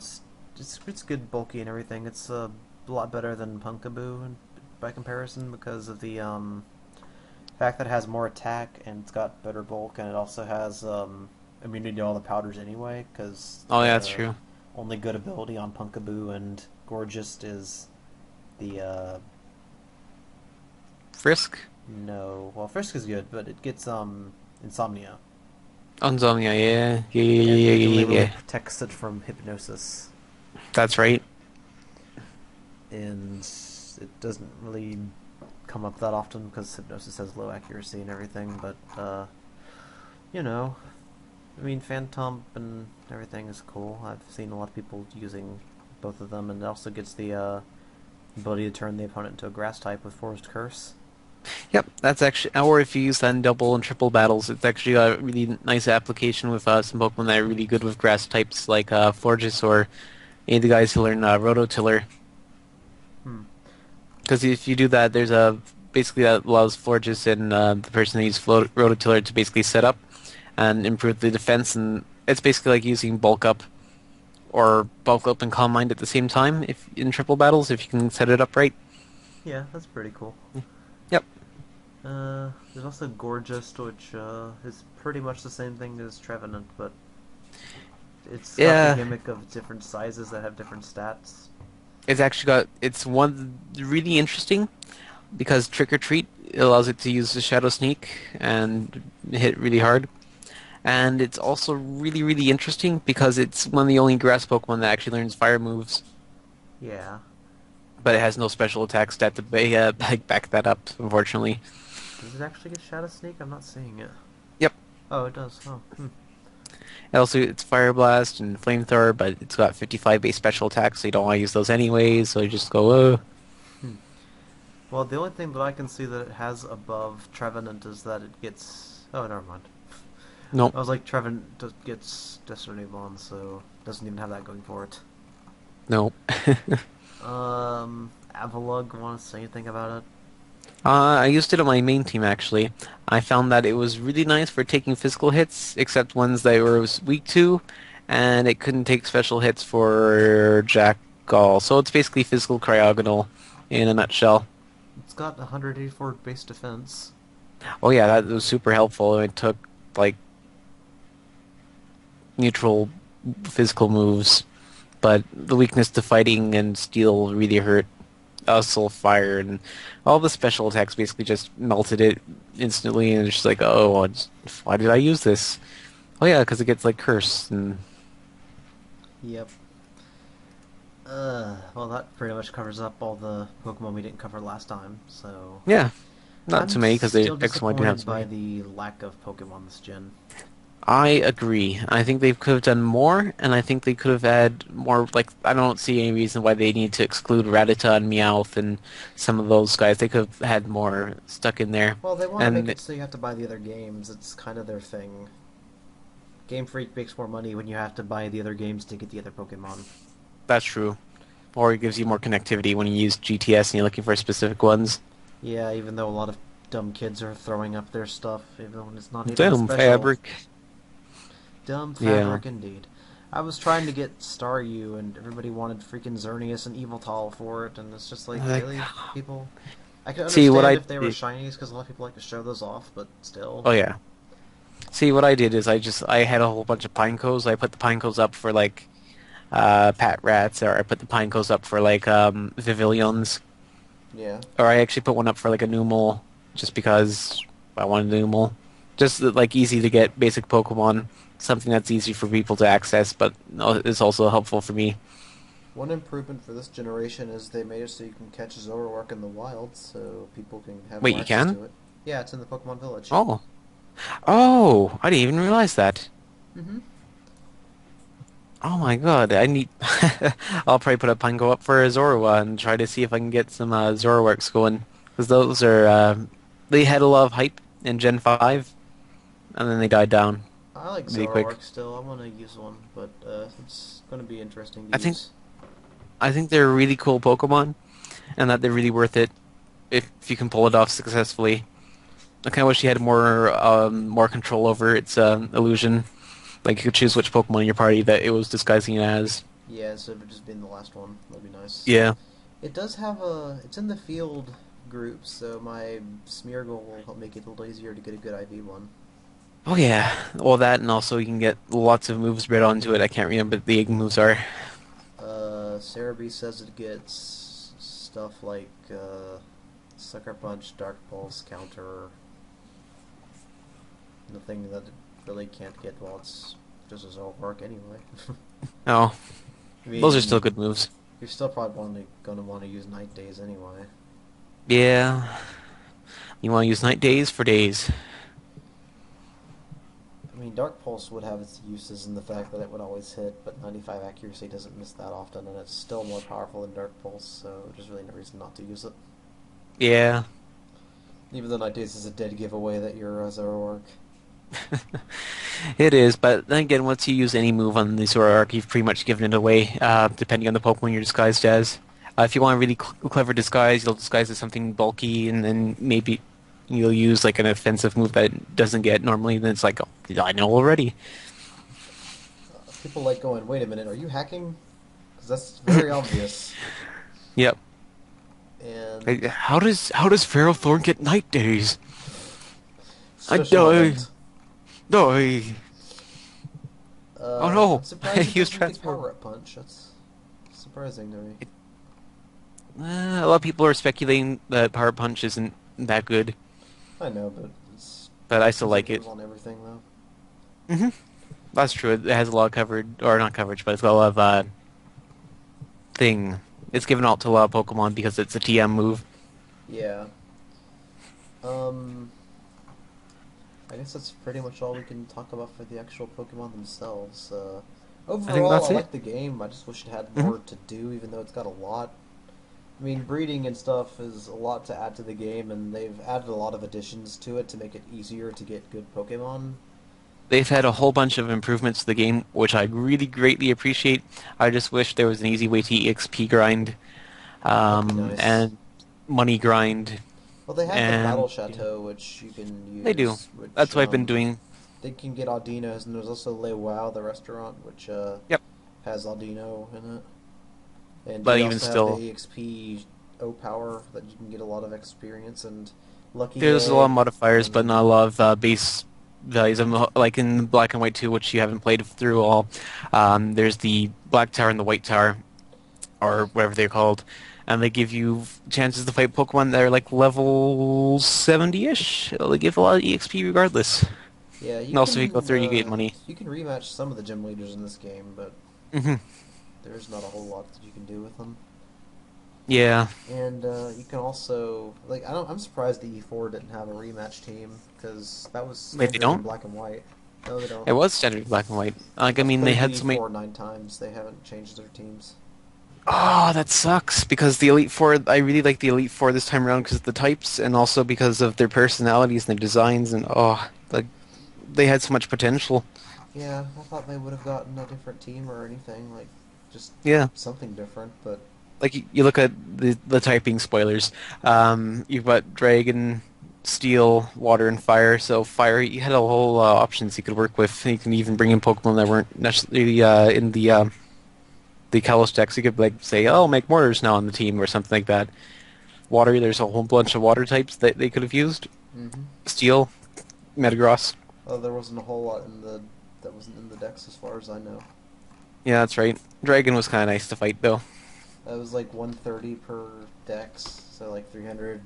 it's good bulky and everything. It's a lot better than Punkaboo by comparison because of the, fact that it has more attack and it's got better bulk, and it also has, immunity to all the powders anyway, because oh yeah, that's the true. only good ability on Punkaboo and Gorgeous is the Frisk? no, well Frisk is good, but it gets Insomnia, Onzomnia, yeah. Yeah, yeah, and yeah, it yeah, only yeah, really yeah. protects it from hypnosis, That's right. and it doesn't really come up that often because hypnosis has low accuracy and everything. But you know, I mean, Phantom and everything is cool. I've seen a lot of people using both of them, and it also gets the ability to turn the opponent into a grass type with Forest Curse. Yep, that's actually, or if you use that in double and triple battles, it's actually a really nice application with some Pokemon that are really good with grass types like Florges or any of the guys who learn Rototiller. Hmm. Because if you do that, there's a basically that allows Florges and the person that uses Rototiller to basically set up and improve the defense, and it's basically like using bulk up or bulk up and Calm Mind at the same time if in triple battles if you can set it up right. Yeah, that's pretty cool. Yep. There's also Gorgeous, which is pretty much the same thing as Trevenant, but it's got the Yeah, gimmick of different sizes that have different stats. it's actually got it's one really interesting because Trick or Treat allows it to use the Shadow Sneak and hit really hard. And it's also really interesting because it's one of the only grass Pokemon that actually learns fire moves, Yeah. but it has no special attack stat to like back that up, unfortunately. Does it actually get Shadow Sneak? I'm not seeing it. Yep. Oh, it does. Oh, Also, it's Fire Blast and Flamethrower, but it's got 55 base special attacks, so you don't want to use those anyways, so you just go, Hmm. Well, the only thing that I can see that it has above Trevenant is that it gets... Oh, never mind. nope. I was like, Trevenant gets Destiny Bond, so doesn't even have that going for it. Nope. Avalugg, want to say anything about it? I used it on my main team actually. I found that it was really nice for taking physical hits, except ones that it was weak to, and it couldn't take special hits for Jackal. So it's basically physical Cryogonal in a nutshell. It's got 184 base defense. Oh yeah, that was super helpful. It took like neutral physical moves, but the weakness to fighting and steel really hurt. Also fire and all the special attacks basically just melted it instantly, and it's just like, oh, why did I use this? Oh yeah, because it gets like curse and Yep. Well, that pretty much covers up all the Pokemon we didn't cover last time, so... yeah, not too I'm many because the still X and Y didn't have disappointed so by many. the lack of Pokemon this gen. I agree. I think they could have done more, and I think they could have had more. Like, I don't see any reason why they need to exclude Rattata and Meowth and some of those guys. They could have had more stuck in there. Well, they want to make And it so you have to buy the other games. It's kind of their thing. Game Freak makes more money when you have to buy the other games to get the other Pokemon. that's true. Or it gives you more connectivity when you use GTS and you're looking for specific ones. Yeah, even though a lot of dumb kids are throwing up their stuff, even when it's not even a Damn special. fabric. Dumb Yeah. fabric indeed. I was trying to get Staryu, and everybody wanted freaking Xerneas and Eviltal for it, and it's just like, Like, really, people? I could see what understand I if they were did. shinies, because a lot of people like to show those off, but still. Oh yeah. See what I did is I had a whole bunch of Pineco's. I put the Pineco's up for like Pat Rats, or I put the Pineco's up for like Vivillons, Yeah. or I actually put one up for like a Numel just because I wanted a Numel. Just like easy to get basic Pokemon, something that's easy for people to access, but is also helpful for me. One improvement for this generation is they made it so you can catch Zoroark in the wild, so people can have Wait, more you access can? to it. Yeah, it's in the Pokemon Village. Oh, oh, I didn't even realize that. Mm-hmm. Oh my god, I need. I'll probably put a Pineco up for a Zorua and try to see if I can get some Zoroarks going. Because those are, they had a lot of hype in Gen 5, and then they died down I like really quick. Zoroark still. I want to use one, but it's going to be interesting I to think use. I think they're a really cool Pokemon, and that they're really worth it if you can pull it off successfully. I kind of wish you had more control over its illusion. Like you could choose which Pokemon in your party that it was disguising it as. Yeah, instead of just being the last one. That'd be nice. Yeah. It does have a... It's in the field group, so my Smeargle will help make it a little easier to get a good IV one. Oh yeah. Well, that and also you can get lots of moves bred onto it. I can't remember what the egg moves are. Cerebi says it gets stuff like Sucker Punch, Dark Pulse, Counter. Nothing that it really can't get while it's just a Zoroark anyway. Oh, I those are still mean, good moves. you're still probably gonna want to use Night Days anyway. Yeah. You want to use night days for days. I mean, Dark Pulse would have its uses in the fact that it would always hit, but 95 accuracy doesn't miss that often, and it's still more powerful than Dark Pulse, so there's really no reason not to use it. Yeah. Even though Night Days is a dead giveaway that you're a Zoroark. It is, but then again, once you use any move on the Zoroark, you've pretty much given it away, depending on the Pokemon you're disguised as. If you want a really clever disguise, you'll disguise as something bulky, and then maybe you'll use like an offensive move that doesn't get normally. Then it's like, oh, I know already. People like going, wait a minute, are you hacking? Because that's very obvious. Yep. And How does Pharaoh Thorn get night days? I special die, event. die. Oh no, I'm surprised it he was doesn't get transformed. power-up punch. That's surprising to me. A lot of people are speculating that Power Punch isn't that good, I know, but it's but I still because it like it. goes on everything, though. hmm That's true. It has a lot of coverage, or not coverage, but it's got a lot of thing. It's given out to a lot of Pokemon because it's a TM move. Yeah. Um, I guess that's pretty much all we can talk about for the actual Pokemon themselves. I think Overall, I that's it. like the game. I just wish it had hmm more to do, even though it's got a lot. I mean, breeding and stuff is a lot to add to the game, and they've added a lot of additions to it to make it easier to get good Pokemon. They've had a whole bunch of improvements to the game, which I really greatly appreciate. I just wish there was an easy way to EXP grind, That'd be nice. and money grind, Well, they have the and Battle Chateau, which you can they do. use, That's which what I've been doing. they can get Audinos, and there's also Le Wow, the restaurant, which Yep. has Audino in it. And But you even also have the still, EXP O Power that you can get a lot of experience and Lucky there's a lot of Egg modifiers, but and not a lot of base values. Like in Black and White 2, which you haven't played through all. There's the Black Tower and the White Tower, or whatever they're called, and they give you chances to fight Pokemon that are like level 70-ish. They give a lot of EXP regardless. yeah, And also, if you go through, you get money. you can rematch some of the gym leaders in this game, but hmm there's not a whole lot that you can do with them. Yeah, And you can also like I'm surprised the E4 didn't have a rematch team because that was wait, they standard in don't? Black and White. No, they don't. It was standard Black and White. Like, I I've mean, they played the had so many. E4 9 times. They haven't changed their teams. Oh, that sucks because the Elite Four, I really like the Elite Four this time around because of the types and also because of their personalities and their designs and oh, like they had so much potential. Yeah, I thought they would have gotten a different team or anything, like just Yeah, something different, but like you look at the typing spoilers. You've got Dragon, Steel, Water, and Fire. So Fire, you had a whole options you could work with. You can even bring in Pokemon that weren't necessarily in the Kalos decks. You could like say, "Oh, make mortars now on the team" or something like that. Water, there's a whole bunch of water types that they could have used. hmm Steel, Metagross. there wasn't a whole lot in the that wasn't in the decks as far as I know. Yeah, that's right. Dragon was kind of nice to fight though. That was like 130 per dex, so like 300,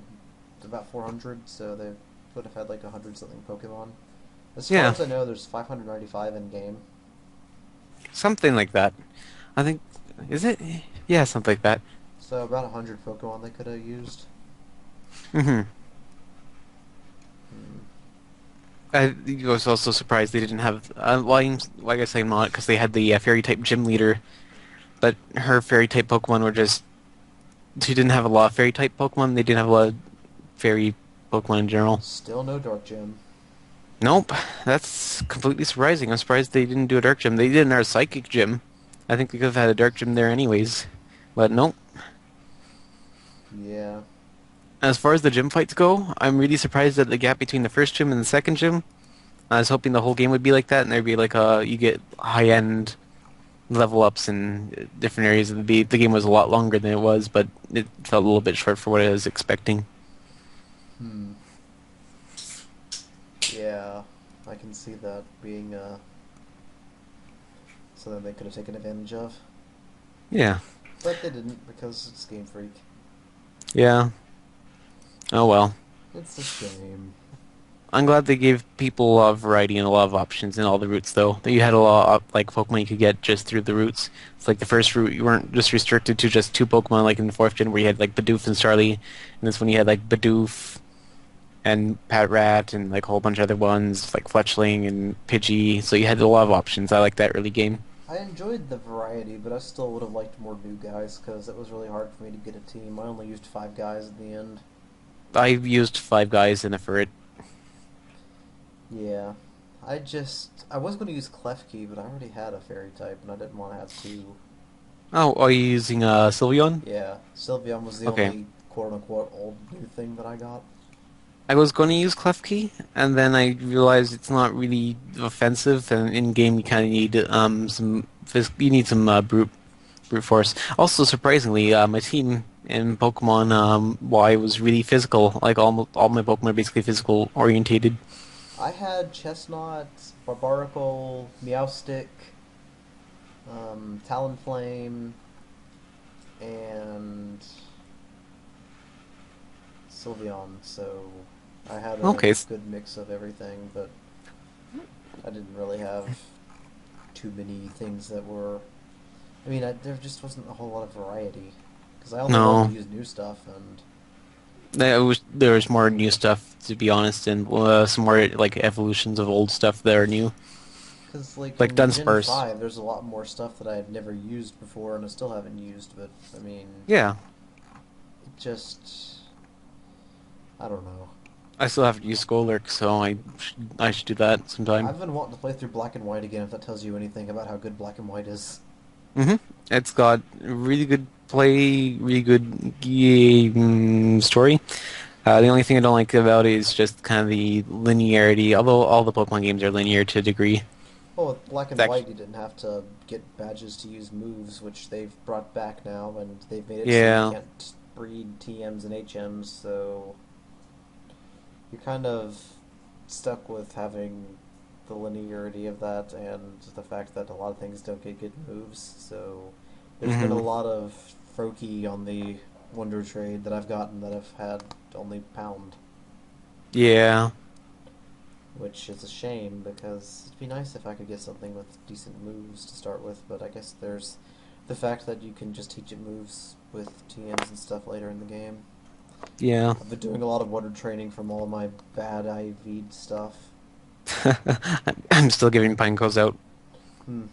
about 400. So they would have had like 100 something Pokemon. As far Yeah, as I know, there's 595 in game, something like that. I think is it? Yeah, something like that. so about 100 Pokemon they could have used. hmm Hmm. I was also surprised they didn't have. Well, well, I guess I'm not because they had the fairy type gym leader, but her fairy type Pokemon were just. She didn't have a lot of fairy type Pokemon. They didn't have a lot of fairy Pokemon in general. Still no Dark Gem. Nope, that's completely surprising. I'm surprised they didn't do a dark gym. They did in our psychic gym. I think they could have had a dark gym there anyways, but nope. Yeah. As far as the gym fights go, I'm really surprised at the gap between the first gym and the second gym. I was hoping the whole game would be like that, and there'd be like you get high end level ups in different areas of the game was a lot longer than it was, but it felt a little bit short for what I was expecting. Hmm. Yeah. I can see that being something they could have taken advantage of. Yeah. But they didn't because it's Game Freak. Yeah. Oh well. It's a shame. I'm glad they gave people a lot of variety and a lot of options in all the routes, though. That you had a lot of like Pokemon you could get just through the routes. It's like the first route you weren't just restricted to just two Pokemon, like in the fourth gen where you had like Bidoof and Starly, and this one you had like Bidoof and Patrat and like a whole bunch of other ones like Fletchling and Pidgey. So you had a lot of options. I like that early game. I enjoyed the variety, but I still would have liked more new guys because it was really hard for me to get a team. I only used 5 guys in the end. I used five guys in it for it. Yeah. I was going to use Klefki, but I already had a fairy type and I didn't want to have two. Oh, are you using Sylveon? Yeah, Sylveon was the Okay. only quote-unquote old new thing that I got. I was going to use Klefki, and then I realized it's not really offensive, and in game you kind of need you need some brute force. Also, surprisingly, my team in Pokemon Y was really physical. Like almost all my Pokemon are basically physical orientated. I had Chestnut, Barbaracle, Meowstick, Talonflame, and Sylveon, so I had a Okay, good mix of everything, but I didn't really have too many things that were. I mean, there just wasn't a whole lot of variety because I only wanted to no, use new stuff, and there was more new stuff to be honest, and some more like evolutions of old stuff that are new, because like like in Gen Dunsparce. 5, there's a lot more stuff that I had never used before, and I still haven't used. But I mean, Yeah, it just I don't know. I still have to use Golurk, so I should do that sometime. I've been wanting to play through Black and White again. If that tells you anything about how good Black and White is. hmm It's got really good play, really good game story. The only thing I don't like about it is just kind of the linearity. Although all the Pokemon games are linear to a degree. Well, with Black It's and White, actually, you didn't have to get badges to use moves, which they've brought back now, and they've made it so you yeah, can't breed TMs and HMs, so you're kind of stuck with having the linearity of that and the fact that a lot of things don't get good moves. So there's been a hmm lot of Froakie on the Wonder Trade that I've gotten that have had only Pound, yeah, which is a shame because it'd be nice if I could get something with decent moves to start with, but I guess there's the fact that you can just teach it moves with TMs and stuff later in the game. yeah. I've been doing a lot of Wonder training from all of my bad IV stuff. I'm still giving Pineco's out. Hmm.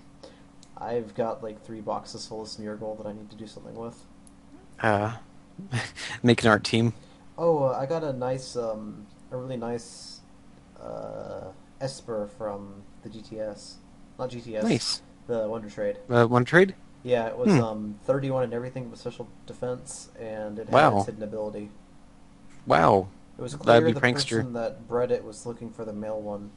I've got like 3 boxes full of Smeargle that I need to do something with. Uh, Make an art team. Oh, I got a really nice Esper from the GTS, not GTS, Nice. the Wonder Trade. Want to trade? Yeah, it was Hmm. 31 and everything with special defense, and it had its Wow. hidden ability. Wow. It was That'd clear be the prankster. person that bred it was looking for the male one.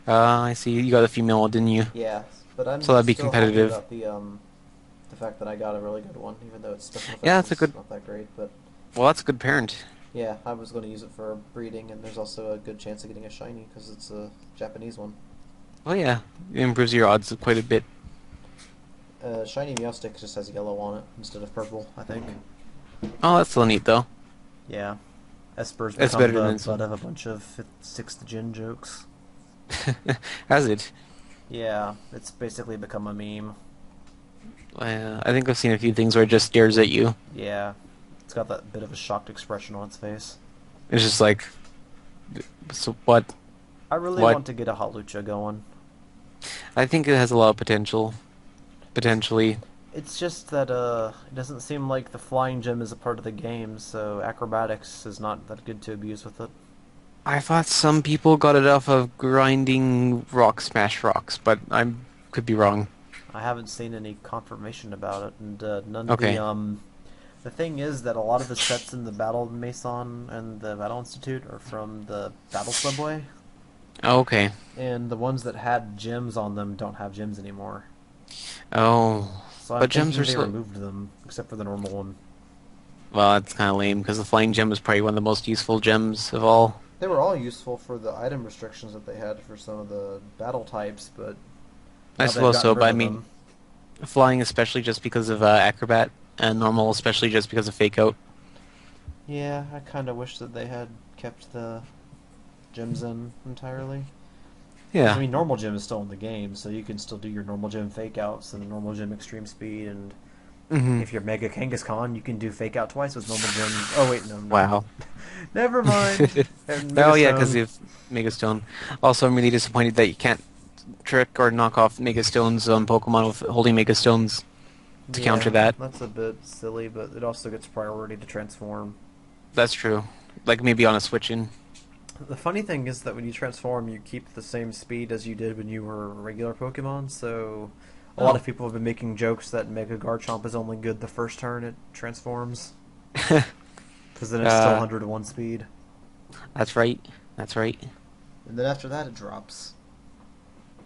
I see. You got a female one, didn't you? Yeah, but So I'm that'd be still happy competitive. about the fact that I got a really good one, even though its special Yeah, defense that's a is good. not that great. But Well, that's a good parent. yeah, I was going to use it for breeding, and there's also a good chance of getting a shiny because it's a Japanese one. Oh yeah, it improves your odds quite a bit. Shiny Meowstic just has yellow on it instead of purple, I think. Oh, that's still neat though. Yeah, Esper's It's become better the than butt some. of a bunch of 6th gen jokes. Has it? Yeah, it's basically become a meme. I think I've seen a few things where it just stares at you. Yeah, it's got that bit of a shocked expression on its face. It's just like, so what? I really What? want to get a Hawlucha going. I think it has a lot of potential. It's Potentially. it's just that it doesn't seem like the flying gem is a part of the game, so acrobatics is not that good to abuse with it. I thought some people got it off of grinding rock smash rocks, but I could be wrong. I haven't seen any confirmation about it, and none of the Okay. The thing is that a lot of the sets in the Battle Maison and the Battle Institute are from the Battle Subway, Okay. and the ones that had gems on them don't have gems anymore. Oh. So I'm But gems thinking are they so... removed them, except for the normal one. Well, that's kind of lame, because the flying gem is probably one of the most useful gems of all. They were all useful for the item restrictions that they had for some of the battle types, but I now they've suppose gotten so, but rid I of mean, them. flying especially just because of acrobat, and normal especially just because of fake out. Yeah, I kind of wish that they had kept the gems in entirely. Because, I Yeah. mean, normal gem is still in the game, so you can still do your normal gem fake outs and the normal gem extreme speed, and hmm if you're Mega Kangaskhan, you can do fake out twice with normal gems. Oh, wait, no, never mind. Wow. Never mind. And Mega Oh yeah, because Stone. you have Mega Stone. Also, I'm really disappointed that you can't trick or knock off Mega Stones on Pokemon with holding Mega Stones to counter Yeah, that. that's a bit silly, but it also gets priority to transform. That's true. Like maybe on a switch in. The funny thing is that when you transform, you keep the same speed as you did when you were a regular Pokemon, so A lot of Oh, people have been making jokes that Mega Garchomp is only good the first turn it transforms, because then it's still uh, 100 to 1 speed. that's right. That's right. And then after that it drops.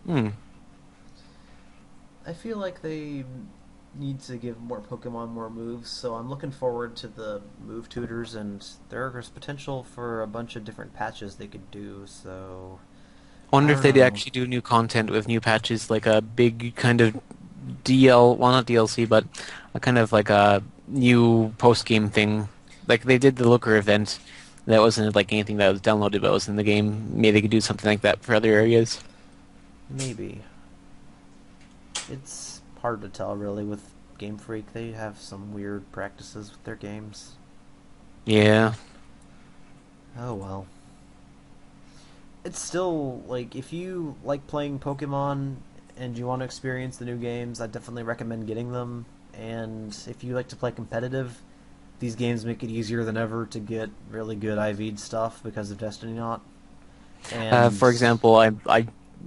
Hmm. I feel like they need to give more Pokemon more moves, so I'm looking forward to the move tutors, and there's potential for a bunch of different patches they could do, so I I wonder if don't they'd know. actually do new content with new patches, like a big kind of well, not DLC, but a kind of like a new post-game thing. Like they did the Looker event. That wasn't like anything that was downloaded, but was in the game. Maybe they could do something like that for other areas. Maybe. It's hard to tell, really, with Game Freak. They have some weird practices with their games. Yeah. Oh well. It's still, like, if you like playing Pokemon and you want to experience the new games, I definitely recommend getting them. And if you like to play competitive, these games make it easier than ever to get really good IV'd stuff because of Destiny Not. And For example, I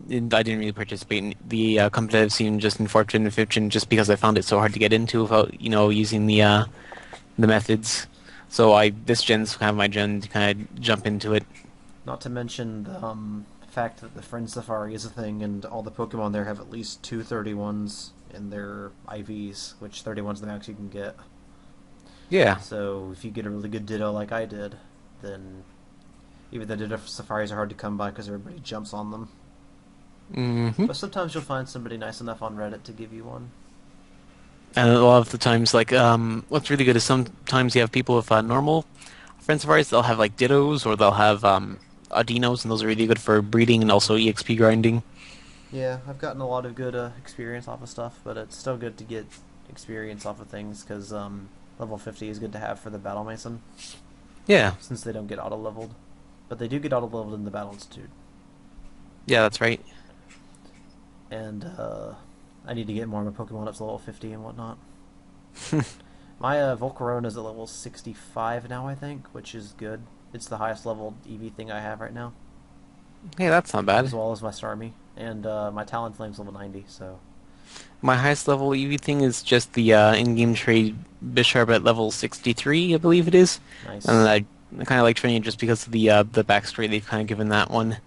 didn't really participate in the competitive scene just in 14 and 15 just because I found it so hard to get into without using the methods. So I this gen's kind of my gen to kind of jump into it. not to mention the fact that the Friend Safari is a thing, and all the Pokemon there have at least two 31s in their IVs, which 31's the max you can get. Yeah. So if you get a really good Ditto like I did, then even the Ditto Safaris are hard to come by because everybody jumps on them. Hmm. But sometimes you'll find somebody nice enough on Reddit to give you one. And a lot of the times, like, what's really good is sometimes you have people with normal friends of ours. They'll have like Dittos or they'll have Adinos, and those are really good for breeding and also EXP grinding. Yeah, I've gotten a lot of good experience off of stuff, but it's still good to get experience off of things because level 50 is good to have for the Battle Mason Yeah. since they don't get auto leveled. But they do get auto leveled in the Battle Institute. Yeah, that's right. And I need to get more of my Pokemon up to level 50 and whatnot. My Volcarona is at level 65 now, I think, which is good. It's the highest level EV thing I have right now, Hey, that's not as bad. well as my Starmie. And my Talonflame's level 90, so My highest level EV thing is just the in-game trade Bisharp at level 63, I believe it is. And nice. I kind of like training just because of the backstory they've kind of given that one.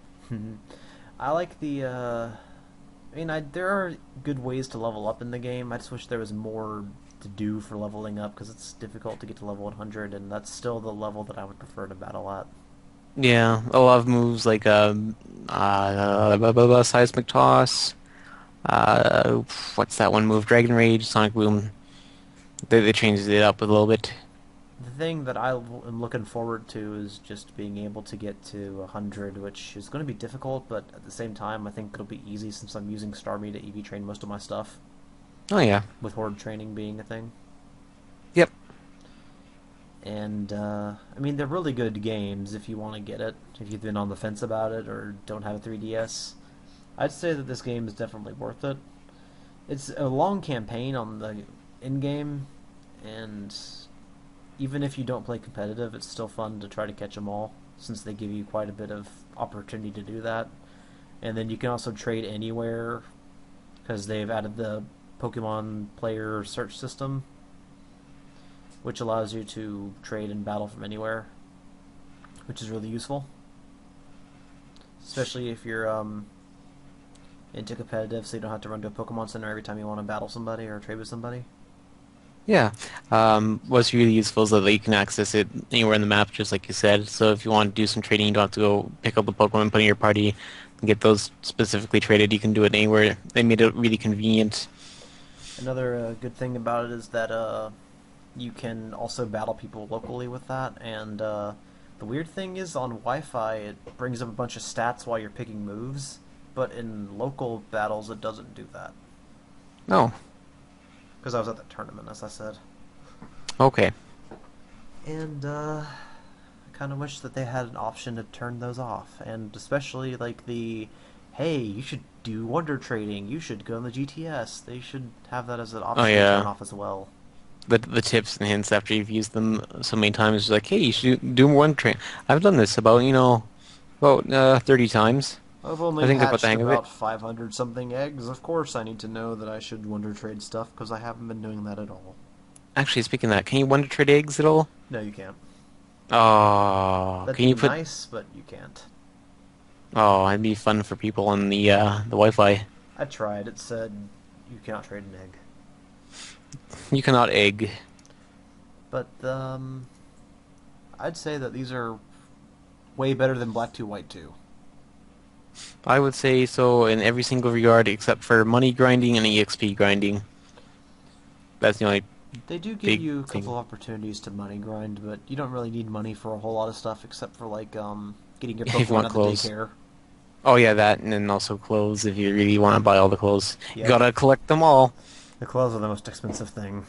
I like the. I mean, there are good ways to level up in the game. I just wish there was more to do for leveling up because it's difficult to get to level 100, and that's still the level that I would prefer to battle at. Yeah, a lot of moves like Seismic Toss. Uh, what's that one move? Dragon Rage, Sonic Boom. They changed it up a little bit. The thing that I am looking forward to is just being able to get to 100, which is going to be difficult, but at the same time, I think it'll be easy since I'm using Starmie to EV train most of my stuff, Oh yeah. with Horde training being a thing. Yep. And, I mean, they're really good games if you want to get it, if you've been on the fence about it or don't have a 3DS. I'd say that this game is definitely worth it. It's a long campaign on the in-game, and even if you don't play competitive, it's still fun to try to catch them all, since they give you quite a bit of opportunity to do that. And then you can also trade anywhere, because they've added the Pokemon player search system, which allows you to trade and battle from anywhere, which is really useful, especially if you're into competitive, so you don't have to run to a Pokemon Center every time you want to battle somebody or trade with somebody. Yeah. What's really useful is that you can access it anywhere in the map, just like you said. So if you want to do some trading, you don't have to go pick up the Pokemon and put in your party and get those specifically traded. You can do it anywhere. They made it really convenient. Another good thing about it is that you can also battle people locally with that, and the weird thing is on Wi-Fi it brings up a bunch of stats while you're picking moves, but in local battles it doesn't do that. Oh, Because I was at the tournament, as I said. okay. And I kind of wish that they had an option to turn those off, and especially like the, hey, you should do wonder trading, you should go on the GTS. They should have that as an Oh option to turn yeah. off as well. The tips and hints after you've used them so many times is like, hey, you should do one train. I've done this about 30 times. I've I only think I got the hatched hang of it. about 500 something eggs. Of course, I need to know that I should wonder trade stuff because I haven't been doing that at all. Actually, speaking of that, can you wonder trade eggs at all? No, you can't. Oh, That'd can be you put? nice, but you can't. Oh, it'd be fun for people on the Wi-Fi. I tried. It said you cannot trade an egg. You cannot egg. But I'd say that these are way better than Black 2 White 2. I would say so in every single regard except for money grinding and EXP grinding. That's the only They do give big you a couple thing. opportunities to money grind, but you don't really need money for a whole lot of stuff except for like getting your If you Pokemon want at the clothes. daycare. Oh yeah, that, and then also clothes if you really want to buy all the clothes. You Yep. gotta collect them all. The clothes are the most expensive thing.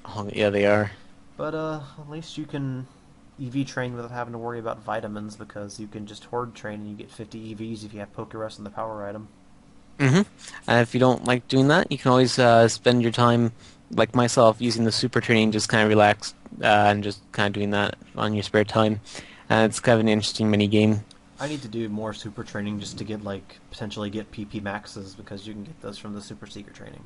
Oh yeah, they are. But at least you can EV train without having to worry about vitamins because you can just horde train and you get 50 EVs if you have Pokerest in the power item. Mm-hmm. And if you don't like doing that, you can always spend your time, like myself, using the super training, just kind of relax and just kind of doing that on your spare time. And it's kind of an interesting mini game. I need to do more super training just to get like potentially get PP maxes because you can get those from the super secret training.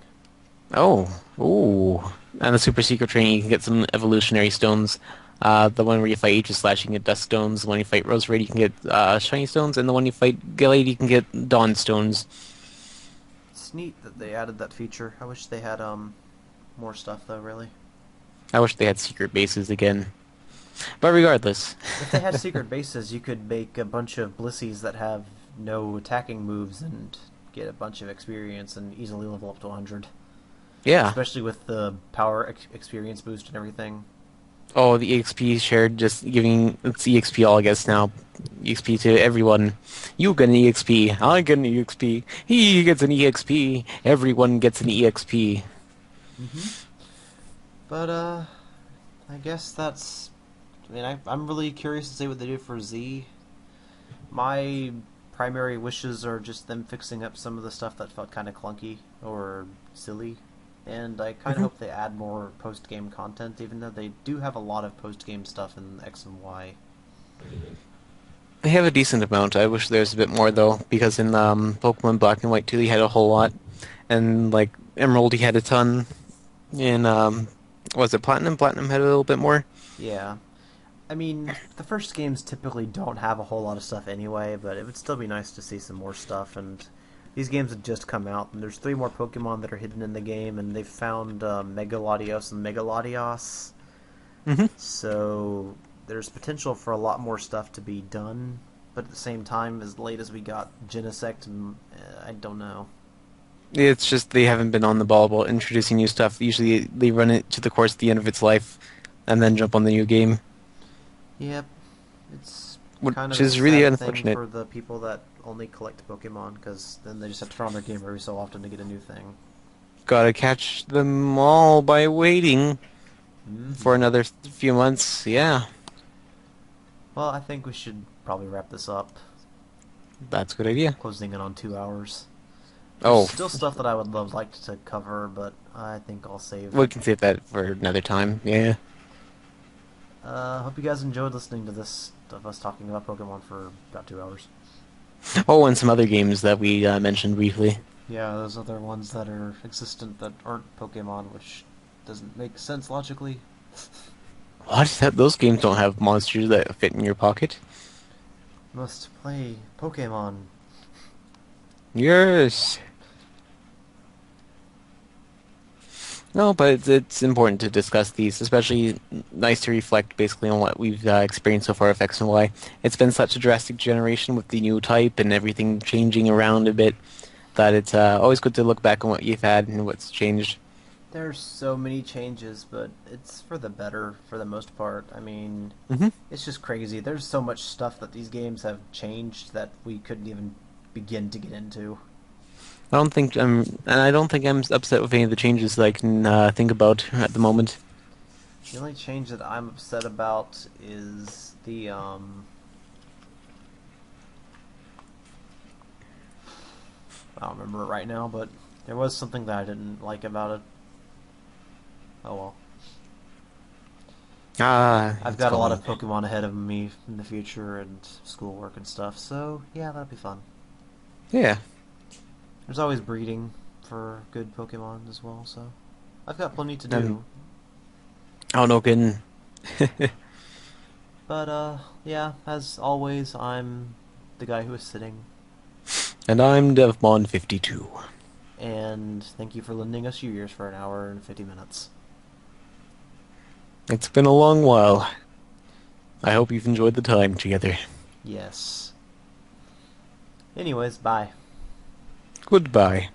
Oh, ooh. And the super secret training, you can get some evolutionary stones. The one where you fight Aegis-Slash, you can get dust stones. The one you fight Roserade, you can get shiny stones. And the one you fight Gallade, you can get dawn stones. It's neat that they added that feature. I wish they had more stuff though, really. I wish they had secret bases again. But regardless. If they had secret bases, you could make a bunch of Blissies that have no attacking moves and get a bunch of experience and easily level up to 100. Yeah. Especially with the power experience boost and everything. Oh, the EXP shared, just giving it's EXP all, I guess, now. EXP to everyone. You get an EXP. I get an EXP. He gets an EXP. Everyone gets an EXP. Mm-hmm. But I guess that's. I mean, I'm really curious to see what they do for Z. My primary wishes are just them fixing up some of the stuff that felt kind of clunky or silly. And I kind of Hmm. hope they add more post-game content, even though they do have a lot of post-game stuff in X and Y. They have a decent amount. I wish there was a bit more, though, because in Pokemon Black and White 2, they had a whole lot. And, like, Emerald, he had a ton. In, was it Platinum? Platinum had a little bit more. Yeah. I mean, the first games typically don't have a whole lot of stuff anyway, but it would still be nice to see some more stuff. And these games have just come out, and there's 3 more Pokemon that are hidden in the game, and they've found Megalodios and Megalodios. Hmm. So there's potential for a lot more stuff to be done, but at the same time, as late as we got Genesect, I don't know. It's just they haven't been on the ball about introducing new stuff. Usually they run it to the course at the end of its life and then jump on the new game, Yep, it's kind which of a is really sad thing unfortunate. for the people that only collect Pokemon, because then they just have to turn on their game every so often to get a new thing. Gotta catch them all by waiting for Hmm. another few months. Yeah, Well, I think we should probably wrap this up, that's a good idea. closing in on 2 hours. There's Oh, still stuff that I would love like to cover, but I think I'll we save. can save that for another time. Yeah. Hope you guys enjoyed listening to this of us talking about Pokemon for about 2 hours. Oh, and some other games that we mentioned briefly. Yeah, those other ones that are existent that aren't Pokemon, which doesn't make sense logically. What? Those games don't have monsters that fit in your pocket. Must play Pokemon. Yes. No, but it's important to discuss these, especially nice to reflect basically on what we've experienced so far with X and Y. It's been such a drastic generation with the new type and everything changing around a bit that it's always good to look back on what you've had and what's changed. There's so many changes, but it's for the better for the most part. I mean, Hmm. it's just crazy. There's so much stuff that these games have changed that we couldn't even begin to get into. I don't think I'm upset with any of the changes that I can think about at the moment. The only change that I'm upset about is the I don't remember it right now, but there was something that I didn't like about it. Oh well. Ah, I've it's got a lot of gone. Pokemon ahead of me in the future and schoolwork and stuff, so yeah, that'll be fun. Yeah. There's always breeding for good Pokemon as well, so I've got plenty to And do. oh no kidding. But yeah, as always, I'm the guy who is sitting. And I'm Devmon 52. And thank you for lending us your ears for an hour and 50 minutes. It's been a long while. I hope you've enjoyed the time together. Yes. Anyways, bye. Goodbye.